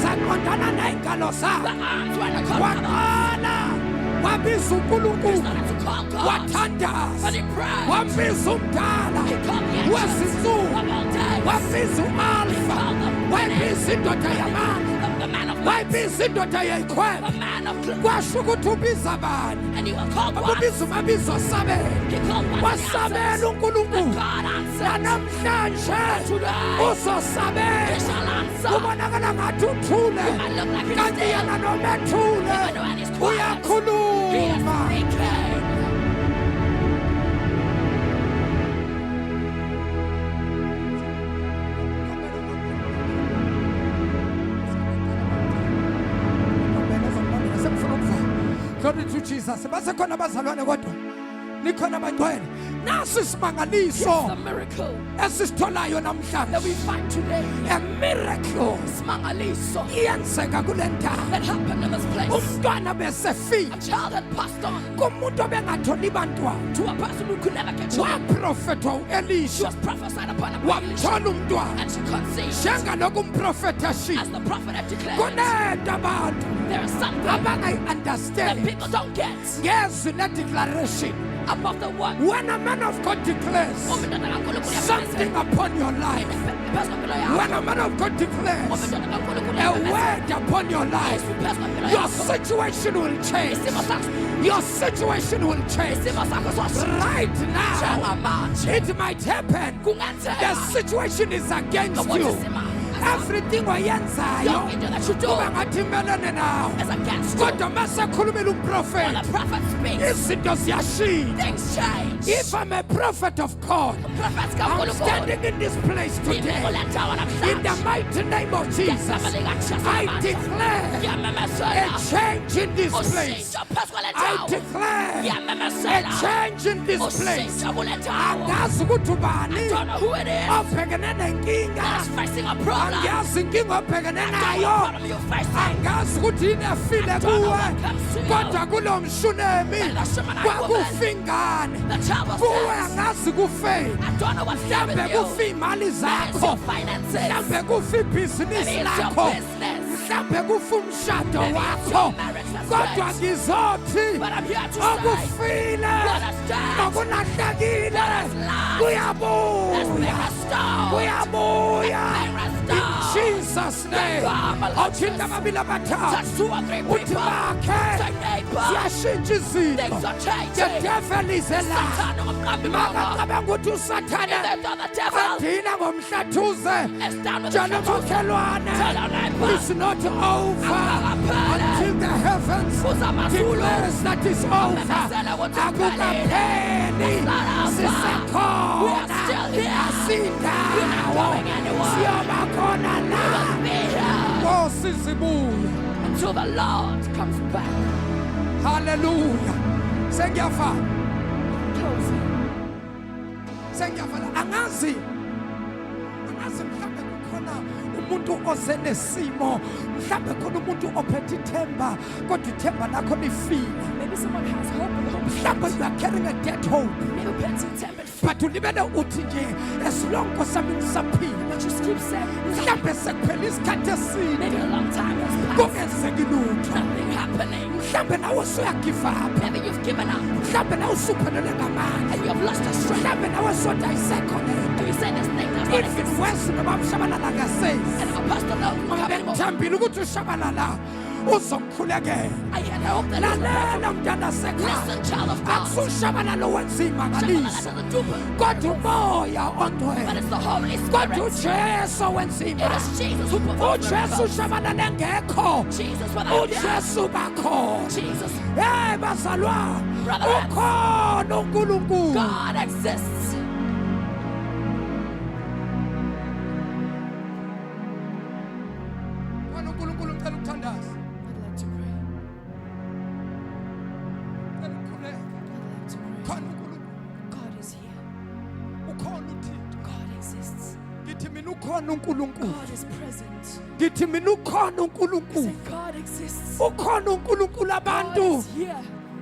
zaqondana ney'ngalo The zakhe arms were to come to the waqala wabiza He uNkulunkulu started to call God, wathandaza and he prayed. wabiza umdala He called the ancient wezinsuku of all days, wabiza u-alfa wayibiza indoda yamandla the man of light, wayibiza indoda yayikhwela the man of truth. kwasho ukuthi ubiza bani And he will call one. ubiza umabizo asabela He called one. wasabela And uNkulunkulu God answered. nanamhlanje Today, uzosabela he shall answer. kubonakala ngathi uthule I look like he's kanti dead. yena noma ethule Even when he's quiet, he is uyakhuluma speaking. Glory to Jesus. Basekhona abazalwane kodwa nikhona abangcwele nasi It's isimangaliso a miracle esisitholayo that namhlanje we find today. a miracle Smangaliso iyenzeka kule ndawo that happened in this place. umntwana besefika A child had passed on kumuntu obengatholi bantwana to a person who could never get children. waprofethwa She u-elisha was prophesied upon a Elisha, wamthola umntwana and she conceived. njengalokhu umprofetha As ashilo the prophet had declared, kunento abantu there is something that abangayi-understand people don't get ngezwi le-declaration above the word. when a man of God declares something upon your life, when a man of God declares a word upon your life, your situation will change. Your situation will change. Right now, it might happen. The situation is against you. Everything wayenzayo kuba ngathi imelene nawe As against kodwa masekhulumile when umprofeti the prophet speaks, izinto ziyashintsha. things change. If I'm a prophet of God, Prophets I'm kaNkulunkulu standing in this place today. kulendawo In the namhlanje mighty name of Jesus, I declare a change in this place. I declare a change in this place. Angazi ukuthi ubani don't know who it is obhekene nenkinga. that's facing a problem. Angazi inkinga obhekene I don't know nayo. what problem you're facing. Angazi ukuthi yini efile don't know kuwe. what comes to you. Kodwa kulo mshunemi And the Shunammite woman, kwakufingane. the child was Kuwe dead. angazi kufeni. I don't know what's there Mhlambe with you. kufa imali Maybe it's zakho. your finances. Mhlambe kufa ibhizinisi Maybe it's your lakho. business. Mhlambe kufa umshado Maybe it's wakho. your marriage that's Kodwa right. ngizothi But I'm here to say, okufile what has died, nokulahlekile has lost, kuyabuya. has been restored. Kuyabuya. Has been In restored. Jesus name. Come, Lord Awuthinta Jesus. ababili abathathu. Touch 2 or 3 Uthi people. bakhe Say neighbor. ziyashintsha izinto. Things are The changing. devil is a lie. Satan ungumqambi bongo. Makacabanga ukuthi usathane If they the devil adina ngomhlathuze is down with the njalo church, tell makhelwane our neighbor. it's not over Akakapheli. until the heavens Kuzamazulu. declares that it's over. Amemezela ukuthi Akukapheli It's not over. We sisekhona are still here. asindawo We're not going anywhere. siyoba khona We la will be here Nkosi zibuya. until the Lord comes back. Hallelujah. Sengiyavala. Closing. Sengiyavala. Angazi mhlambe kukhona umuntu oze nesimo, mhlambe khona umuntu ophethe ithemba kodwa ithemba lakho lifile. Maybe someone has hope and the hope is Mhlambe you are carrying a dead hope. maybe plenty tempered But ulibele uthi nje as long sami ngisaphila. but just keep saying Mhlambe sekuphela isikhathi eside maybe a long time has passed. kungenzeki lutho. Nothing happening. Mhlambe nawe usuyagive up. Maybe you've given up Mhlambe nawe usuphelelwe ngamandla. and you have lost your strength. Mhlambe nawe soda ayisekho lento. And you say this thing does not Even exist. worse noma mshabalala ngasesi. And if a pastor knows you have anymore, Bengithambile ukuthi ushabalala uzongikhulekela. I hope that Lalela mntana listen, sekhaya, child of God. akusushabalala wenzima ngalisa, kodwa umoya But ongcwele, it's the Holy kodwa Spirit. uJesu It wenzima. is Jesus who performs uJesu miracles. shabalala ngekho, Jesus without death. uJesu bakhona. Jesus, Hey bazalwa, Brother, ukhona uNkulunkulu. God exists. Khona uNkulunkulu ucela ukuthandaza. I'd like to pray. Ucela ukukhuleka. I'd like to pray. Khona uNkulunkulu. God is here. Ukhona uThixo. God exists. Ngithi mina ukhona uNkulunkulu. God is present. Ngithi mina ukhona uNkulunkulu. Say God exists. Ukhona uNkulunkulu God abantu is here.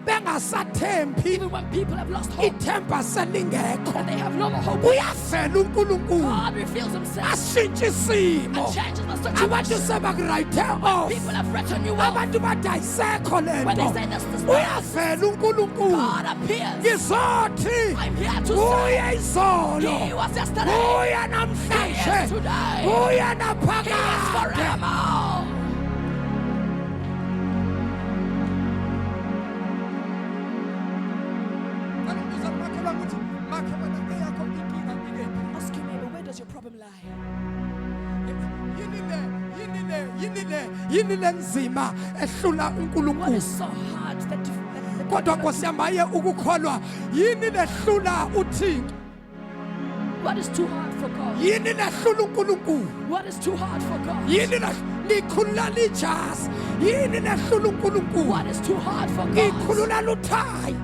bengasathembi, Even when people have lost hope ithemba selingekho. and they have no more hope, Uyavela uNkulunkulu. God reveals himself Ashintshe isimo. and changes the Abantu situation. sebakurayithe off. People have written you off. Abantu bathi ayisekho le When they nto. say this is Uyavela uNkulunkulu. God appears. Ngizothi I'm here to uye say izolo, He was yesterday. uye He namhlanje, is today. uye He is naphakade. forevermore. Cela umbuza umakhelwane ukuthi makhelwane eyakho inkinga ikephi? Ask your neighbor, where does your problem lie? Yini le nzima ehlula What uNkulunkulu. is so hard that Kodwa Nkosi yami haye ukukholwa, yini lehlula uThixo? what is too hard for God? Yini lehlula uNkulunkulu? What is too hard for God? Yini ngikhulula lijasi? Yini lehlula uNkulunkulu? What is too hard for God? Ngikhulula luthayi.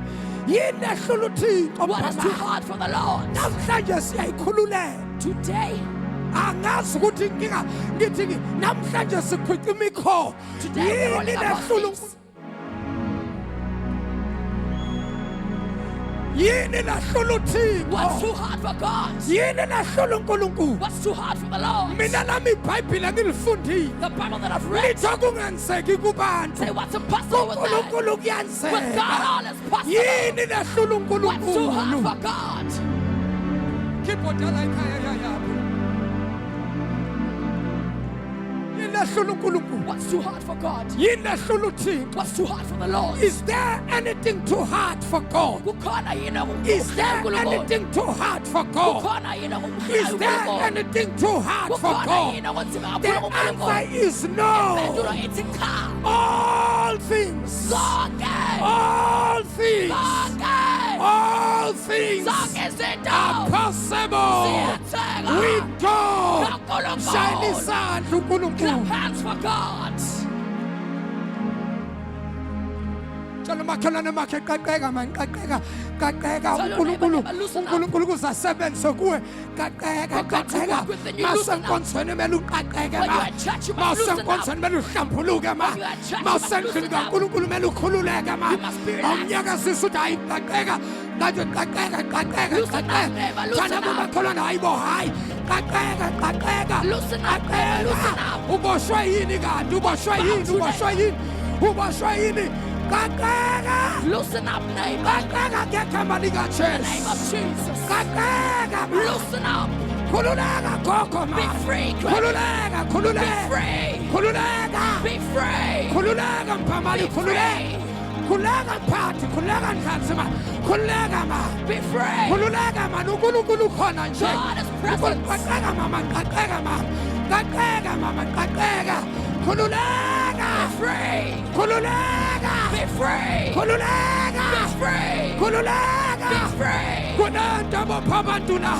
Yini lehlula uThixo? What is too Baba? hard for the Lord? Namhlanje siyayikhululela. Today, Angazi ukuthi inkinga ngithi namhlanje sikhwica imikho. today we're Yini rolling up our lehlula sleeves. Yini lehlula What's uThixo? too hard for God? Yini lehlula uNkulunkulu? What's too hard for the Lord? Mina lami iBhayibheli ngilifundile. The Bible that I've read Litho kungenzeki kubantu. say what's impossible with man. uNkulunkulu With God, kuyenzeka. all is possible. Yini lehlula What's too hard uNkulunkulu? for God? Khipho dala ekhaya yayaphi? Yini lehlula uNkulunkulu? What's too hard for God? Yini lehlula uThixo? What's too hard for the Lord? Is there anything too hard for God? Kukhona yini Is there okukhulu anything too hard for God? Kukhona yini Is okukhulu there anything too hard for Kukhona God? yini okunzima The kakhulu kuNkulunkulu? answer is no. Impendulo ithi cha. All things, Zonke. all things, Zonke. all things Zonke izinto are possible ziyenzeka with God. kaNkulunkulu. Shine isandla Clap uNkulunkulu. hands for God. Tshela umakhelwane makhe qaqeka man qaqeka qaqeka Tell your uNkulunkulu neighbor, loosen up. uNkulunkulu kuzasebenza kuwe qaqeka For God to qaqeka work with you, loosen up. masenkonzweni mele uqaqeke When ma you're at church, you must loosen up. masenkonzweni mele uhlambuluke ma When you're at church, you must masendlini loosen up. kaNkulunkulu mele ukhululeke ma You must be relaxed. awunyakazisa ukuthi hayi qaqeka ngathi qaqeka qaqeka Loosen up, neighbor, loosen thana up. kumakhelwane hayi bo hayi qaqeka qaqeka Loosen up, neighbor, loosen qaqeka up. uboshwe yini kanti uboshwe yini today. uboshwe yini uboshwe yini qaqeka Loosen up, neighbor. qaqeka ngegama In the name likaJesu of Jesus. qaqeka ma. Loosen up. khululeka gogo ma Be free, Christ. khululeka Be khululeka free. khululeka Be free. khululeka mphamali Be khululeka free. khululeka mphathi khululeka ndlanzi ma khululeka ma Be free. khululeka ma uNkulunkulu ukhona nje God is present. qaqeka mama qaqeka ma qaqeka mama qaqeka khululeka Be free. khululeka Be free. khululeka Be free. khululeka Be free. kunento abopha abantu la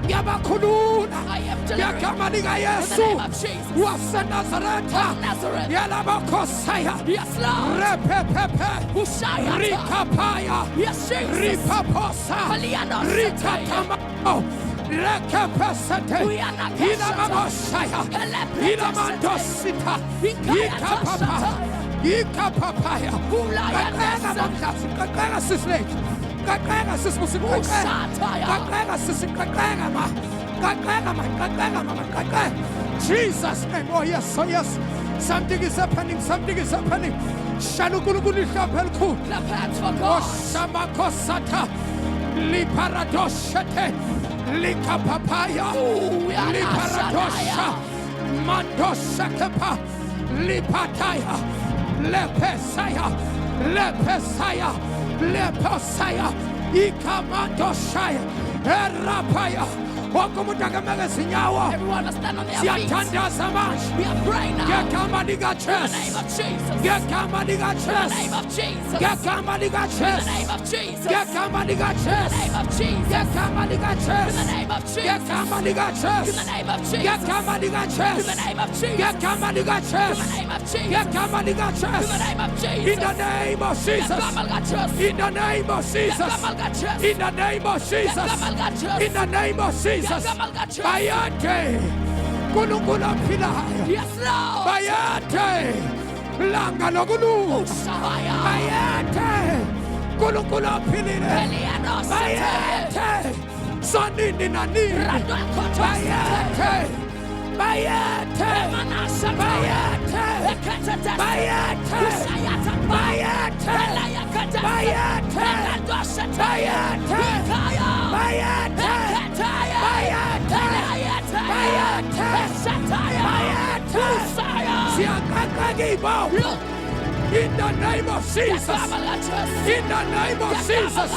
ngiyabakhulula I am delivering. ngegama In the likayesu name of Jesus. wasenazaretha Of Nazareth. yalabakhosaya Yes, Lord. repepepe Ushaya. rikapaya Yes, Jesus. ripaposa Maliano rikatamao rekepesete Uyanakeshataya. inamabosaya Elepetesete. inamandosita Ikayatoshataya. ikapapaya qaqeka mamdlasi qaqeka sisilethu qaqeka sisibusi Ushataya. qaqeka sisi qaqeka ma qaqeka ma qaqeka mama qaqeka Jesus name oh yes something is happening shana uNkulunkulu ihlapha elikhulu Clap hands for God. oshamakosata liparadoshete likapapaya Uyala liparadosha shataya. mandoshakepa lipataya Lepesaya, Lepesaya, Lepesaya, Ikamandoshaya, Erapaya. Everyone stand on their feet. We are praying now. In the name of Jesus. In the name of Jesus. In the name of Jesus. In the name of Jesus. In the name of Jesus. In the name of Jesus. In the name of Jesus. In the name of Jesus. In the name of Jesus. In the name of Jesus. In the name of Jesus. In the name of Jesus. In the name of Jesus. In the name of Jesus. Bayate Kulungula Pilaya. Yes, Lord. Bayate Langa Logulu. Bayate Kulungula Pilile. Bayate Sonini Nani. Bayate Bayate Bayate Bayate Bayate in the name of Jesus. In the name of Jesus.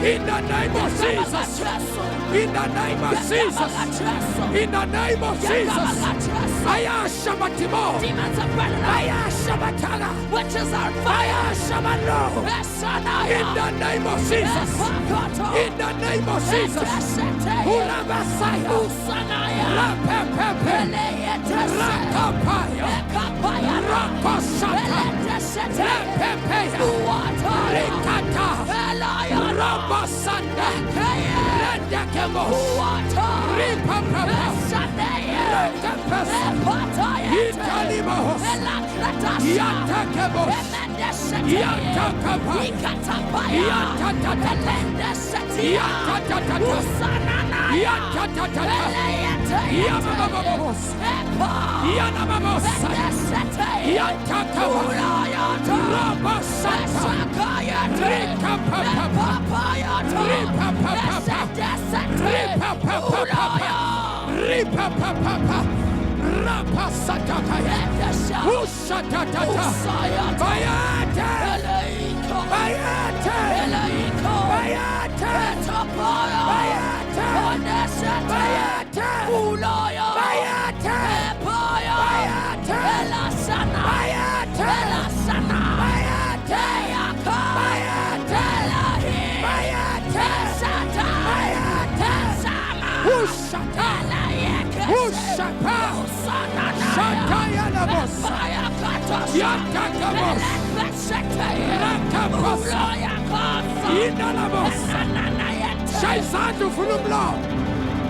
In the name of Jesus. In the name of Jesus. In the name of Jesus. Aya Shabatimo. Aya Shabatana. Witches are Aya fire. Shabano. In the name of Jesus. In the name of Jesus. Ula Basaya. Rapepepe. Rakapaya. Rakosata. Lepepeya. Rikata. Rabasanda. Redekemos. Ripapapa. Rekapes. Italimos. Yatakemos. Yatakapa. Yatatata. Yatatata. Yatatata. Yamamamos. Yanamamos. Yatakapa. Rabasata. Rikapapapa. Ripapapapa. Ripapapapa. Ripapapapa. Rapasataya. Ushatatata. Bayate. Bayate. Bayate. Bayate. Bayate. Bayate. Bayate.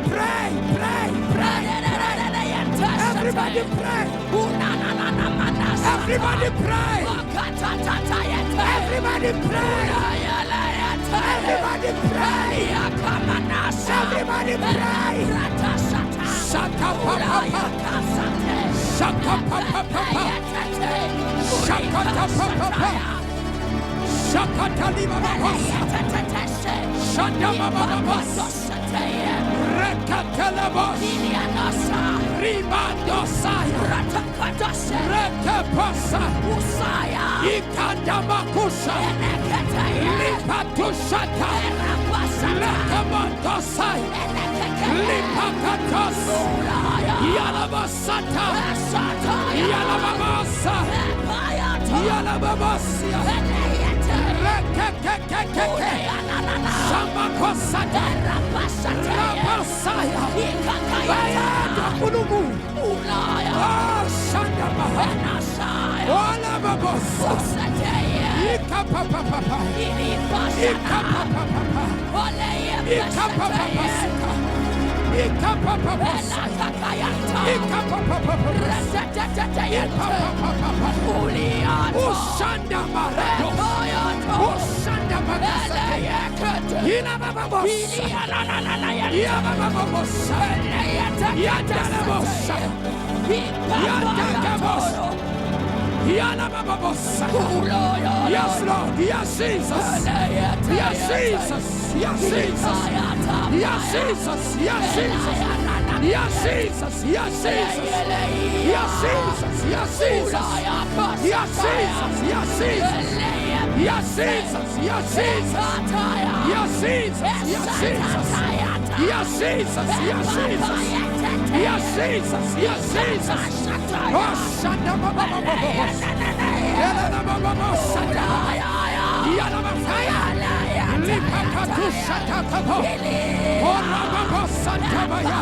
Pray, pray, pray. Everybody pray. Everybody pray. Everybody pray. Everybody pray. Everybody pray. Shaka papa. Shaka papa. Shaka papa. Shaka talima papa. Shaka papa. Rekatelabos. Ribandosaya. Rekeposa. Ikandamakusha. Lipatushata. Lekemondosaya. Lipakatos. Yalabasata. Yalababasa. Yalababasia. Rekekekekeke. Shamakosata. Rabasaya. Bayada Kulugu. Shandamaha. Olababosa. Ikapapapapa. Ikapapapapa. Ikapapapasika. Ikapapapasa. Ikapapapapa. Ikapapapapa. Ushandamarado. Ushandamarasake. Ilabababosa. Ilabababosa. Yandalabosa. Yandagabosa. Yalabababosa. Yes, Lord. Yes, Jesus. Yes, Jesus. Yes, Jesus. Yes, Jesus. Yes, Jesus. Yes, Jesus. Yes, Jesus. Yes, Jesus. Yes, Jesus. Yes, Jesus. Yes, Jesus. Yes, Jesus. Yes, Jesus. Yes, Jesus. Yes, Jesus. Yes, Jesus. Yes, Jesus. Yes, Jesus. Yes, Jesus. Oh, shanda baba baba. Yala baba baba shanda. Yala baba. Lipakatu shata kabo. Ora baba santa baya.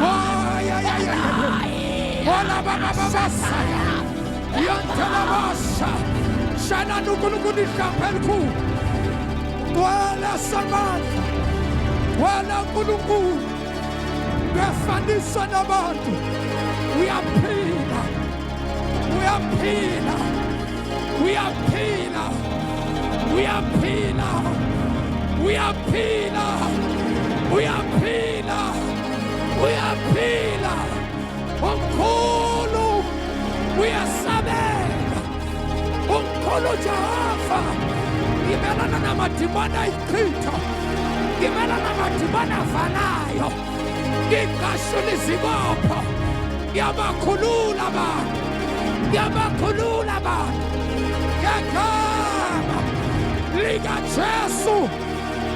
Oh ya ya ya ya. Ola baba baba saya. Yantala basa. Shana nukuluku di kapelku. Wala saman. Wala kuluku. Befandisa nabantu. We are Pina. We are Pina. We are Pina. We are Pina. We are Pina. We are Pina. We are Pina. Unkulu. We are Sabed. Unkulu Jehova. Gimelana na matibana ikita. Gimelana na matibana fanayo. Gikashuni zibopo. Yabakulula ba. Yabakulula ba. Yakama. Liga Jesu.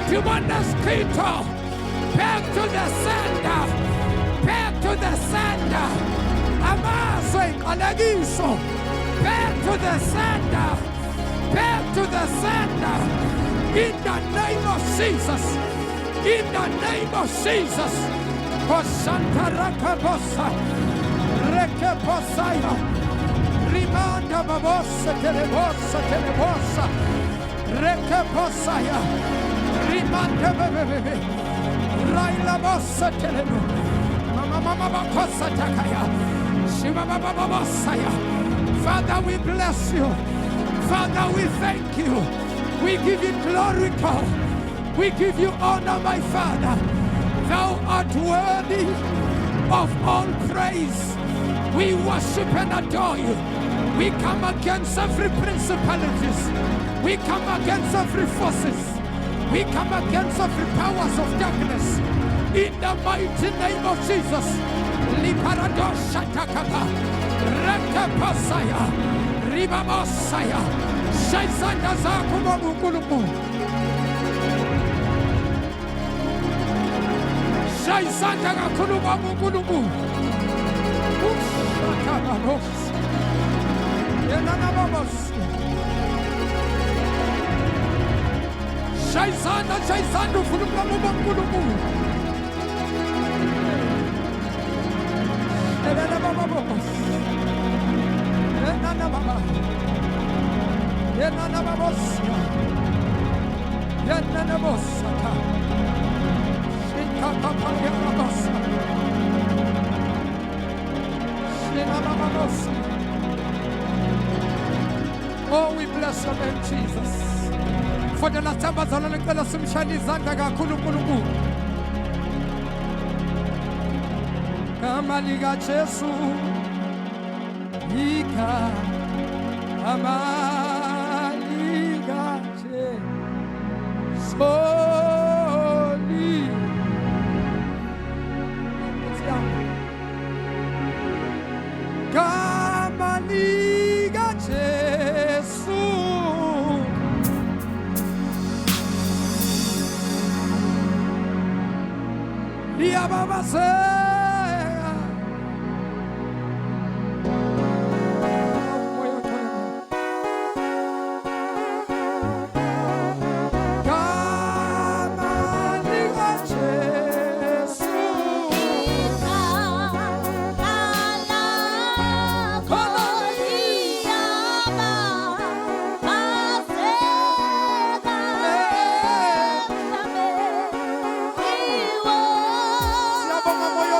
Tibana skito. Back to the sender. Back to the sender. Amase Kalagiso. Back to the sender. Back to the sender. In the name of Jesus. In the name of Jesus. Santa Rakabosa. Rekeposaya. Rimanda Babosa Telebosa Telebosa. Rekeposaya. Rimanda Bebe. Raila Bosa Telebo. Mama Bakosa Takaya. Shiva Baba Bosaya. Father, we bless you. Father, we thank you. We give you glory, God. We give you honor, my Father. Thou art worthy of all praise. We worship and adore you. We come against every principalities. We come against every forces. We come against every powers of darkness. In the mighty name of Jesus. Liparado Shatakapa. Rekapasaya. Ribabosaya. Shaizanda Zakumabukurubu. Shaizanda Gakurubabukurubu. Ushakabanos. Yenanabamos. Shaizanda Shaizanda Kurubabukurubu. Yenanabamos. Yenanabamos. Yenanabamos. Yenanabamos. Oh, we bless your name, Jesus. For the last time, I was going to some shiny Zandaga Kulukulubu. Kamaliga Jesu. Ika. Amaliga Jesu. Kamaliga Jesu. Dia Baba moyo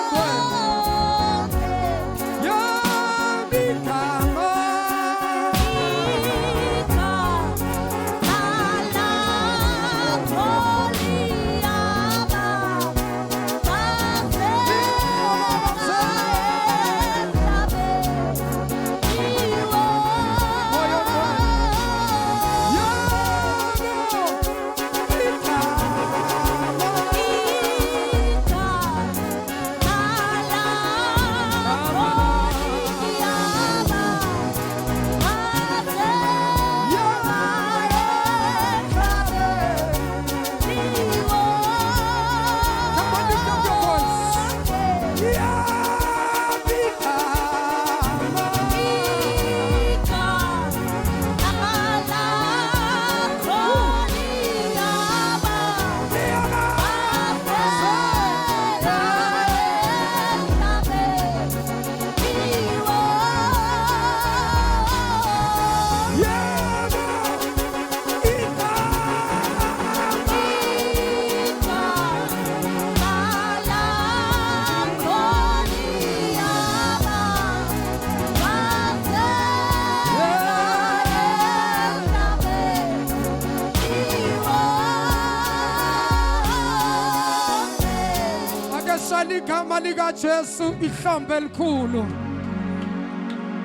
ligama lika Jesu ihlombe elikhulu.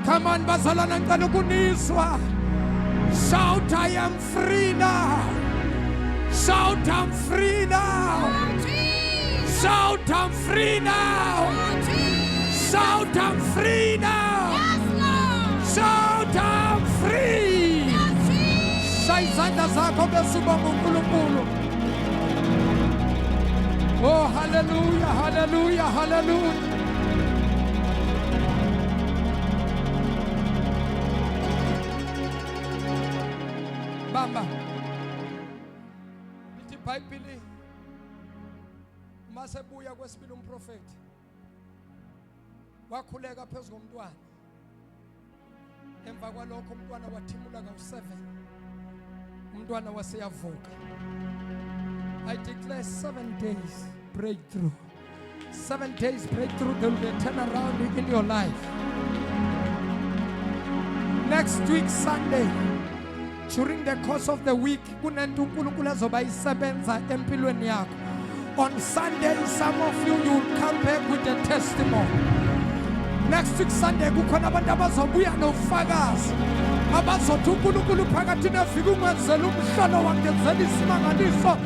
Come on bazalwana ngicela ukuniswa. Shout I am free now. Shout I'm free now. Shout I'm free now. Shout I'm free now. Shout I'm free. Shayizandla zakho besibonga uNkulunkulu. Oh hallelujah, hallelujah, hallelujah. Bamba. Lithi iBhayibheli masebuya kwesibili umprofeti wakhuleka phezu komntwana. Emva kwalokho umntwana wathimula ka7. Umntwana waseyavuka. I declare 7 days breakthrough. 7 days breakthrough. There will be a turnaround in your life. Next week Sunday, during the course of the week, kunento uNkulunkulu azoba isebenza empilweni yakho. On Sunday, some of you will come back with a testimony. Next week Sunday, kukhona abantu abazobuya nofakazi. Abazothi uNkulunkulu phakathi neviki ungenzela umhlolo wangenzela isimangaliso.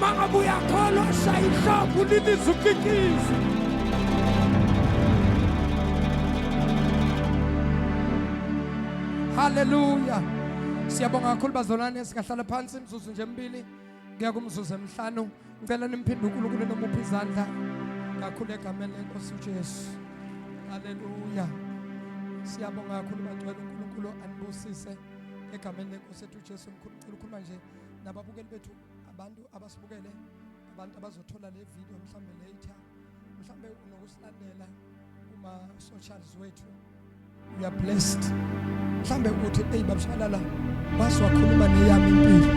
Mangabuya kholwa shayihlobo liliza ukikiza. Hallelujah. Siyabonga kakhulu bazalwane singahlala phansi imzuzu nje emibili kuya kumzuzu emihlanu. Ngicela nimphinde uNkulunkulu nomuphi izandla kakhulu egameni lenkosi uJesu. Hallelujah. Siyabonga kakhulu bagcwele uNkulunkulu anibusise egameni lenkosi ethu uJesu. Ngicela ukukhuluma nje nababukeli bethu, abantu abasibukele, abantu abazothola le video mhlambe later, mhlambe unokusilandela kuma socials wethu. We are blessed. Mhlambe uthi hey babshalala baswakhuluma neyami impilo.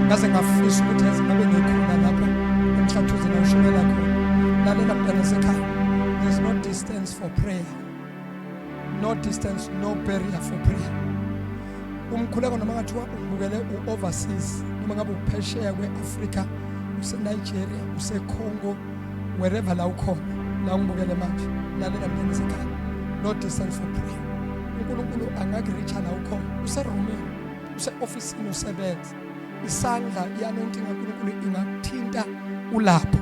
Ngaze ngafisa ukuthi yazi ngabe ngikhona lapho emhlathuzeni awushumela khona. Lalela mntana sekhaya. There's no distance for prayer. No distance, no barrier for prayer. Umkhuleko noma ngathiwa ubukele uoverseas, noma ngabe uphesheya kweAfrica, useNigeria, useCongo, wherever la ukhona, la ungibukele manje. Lalela mntana sekhaya. No distance for prayer. uNkulunkulu angakuricha la ukhona. Useromeni, useofisini usebenza. Isandla iyanonkinga uNkulunkulu ingakuthinta ulapho.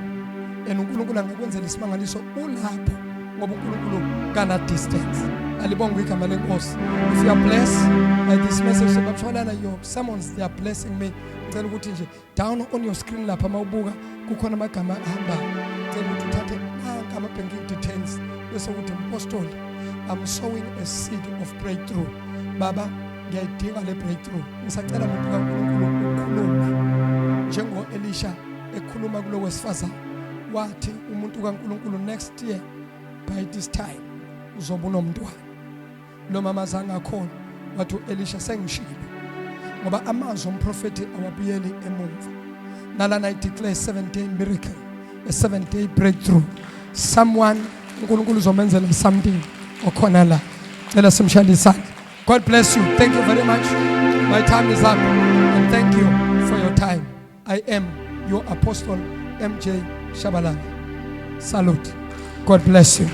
uNkulunkulu angakwenzela isimangaliso ulapho ngoba uNkulunkulu kana distance. Alibonga igama lenkosi. If you are blessed by this message sebabshwalana your sermons, they are blessing me. Ngicela ukuthi nje down on your screen lapha mawubuka kukhona amagama ahamba. Ngicela ukuthi uthathe ama banking details bese ukuthi apostoli I'm sowing a seed of breakthrough. Baba, ngiyayidinga le breakthrough. Ngisacela ukuthi uNkulunkulu ukhulume njengo Elisha ekhuluma kulo wesifazana. Wathi umuntu kaNkulunkulu next year by this time uzoba unomntwana. Lo mama zangakhona wathi uElisha sengishilo. Ngoba amazwi omprofeti awabuyeli emumva. Nalana I declare 7-day miracle, a 7-day breakthrough. Someone uNkulunkulu uzomenzela something okhona la. Cela simshayele isandla. God bless you. Thank you very much. My time is up. And thank you for your time. I am your apostle MJ Shabalala. Salute. God bless you.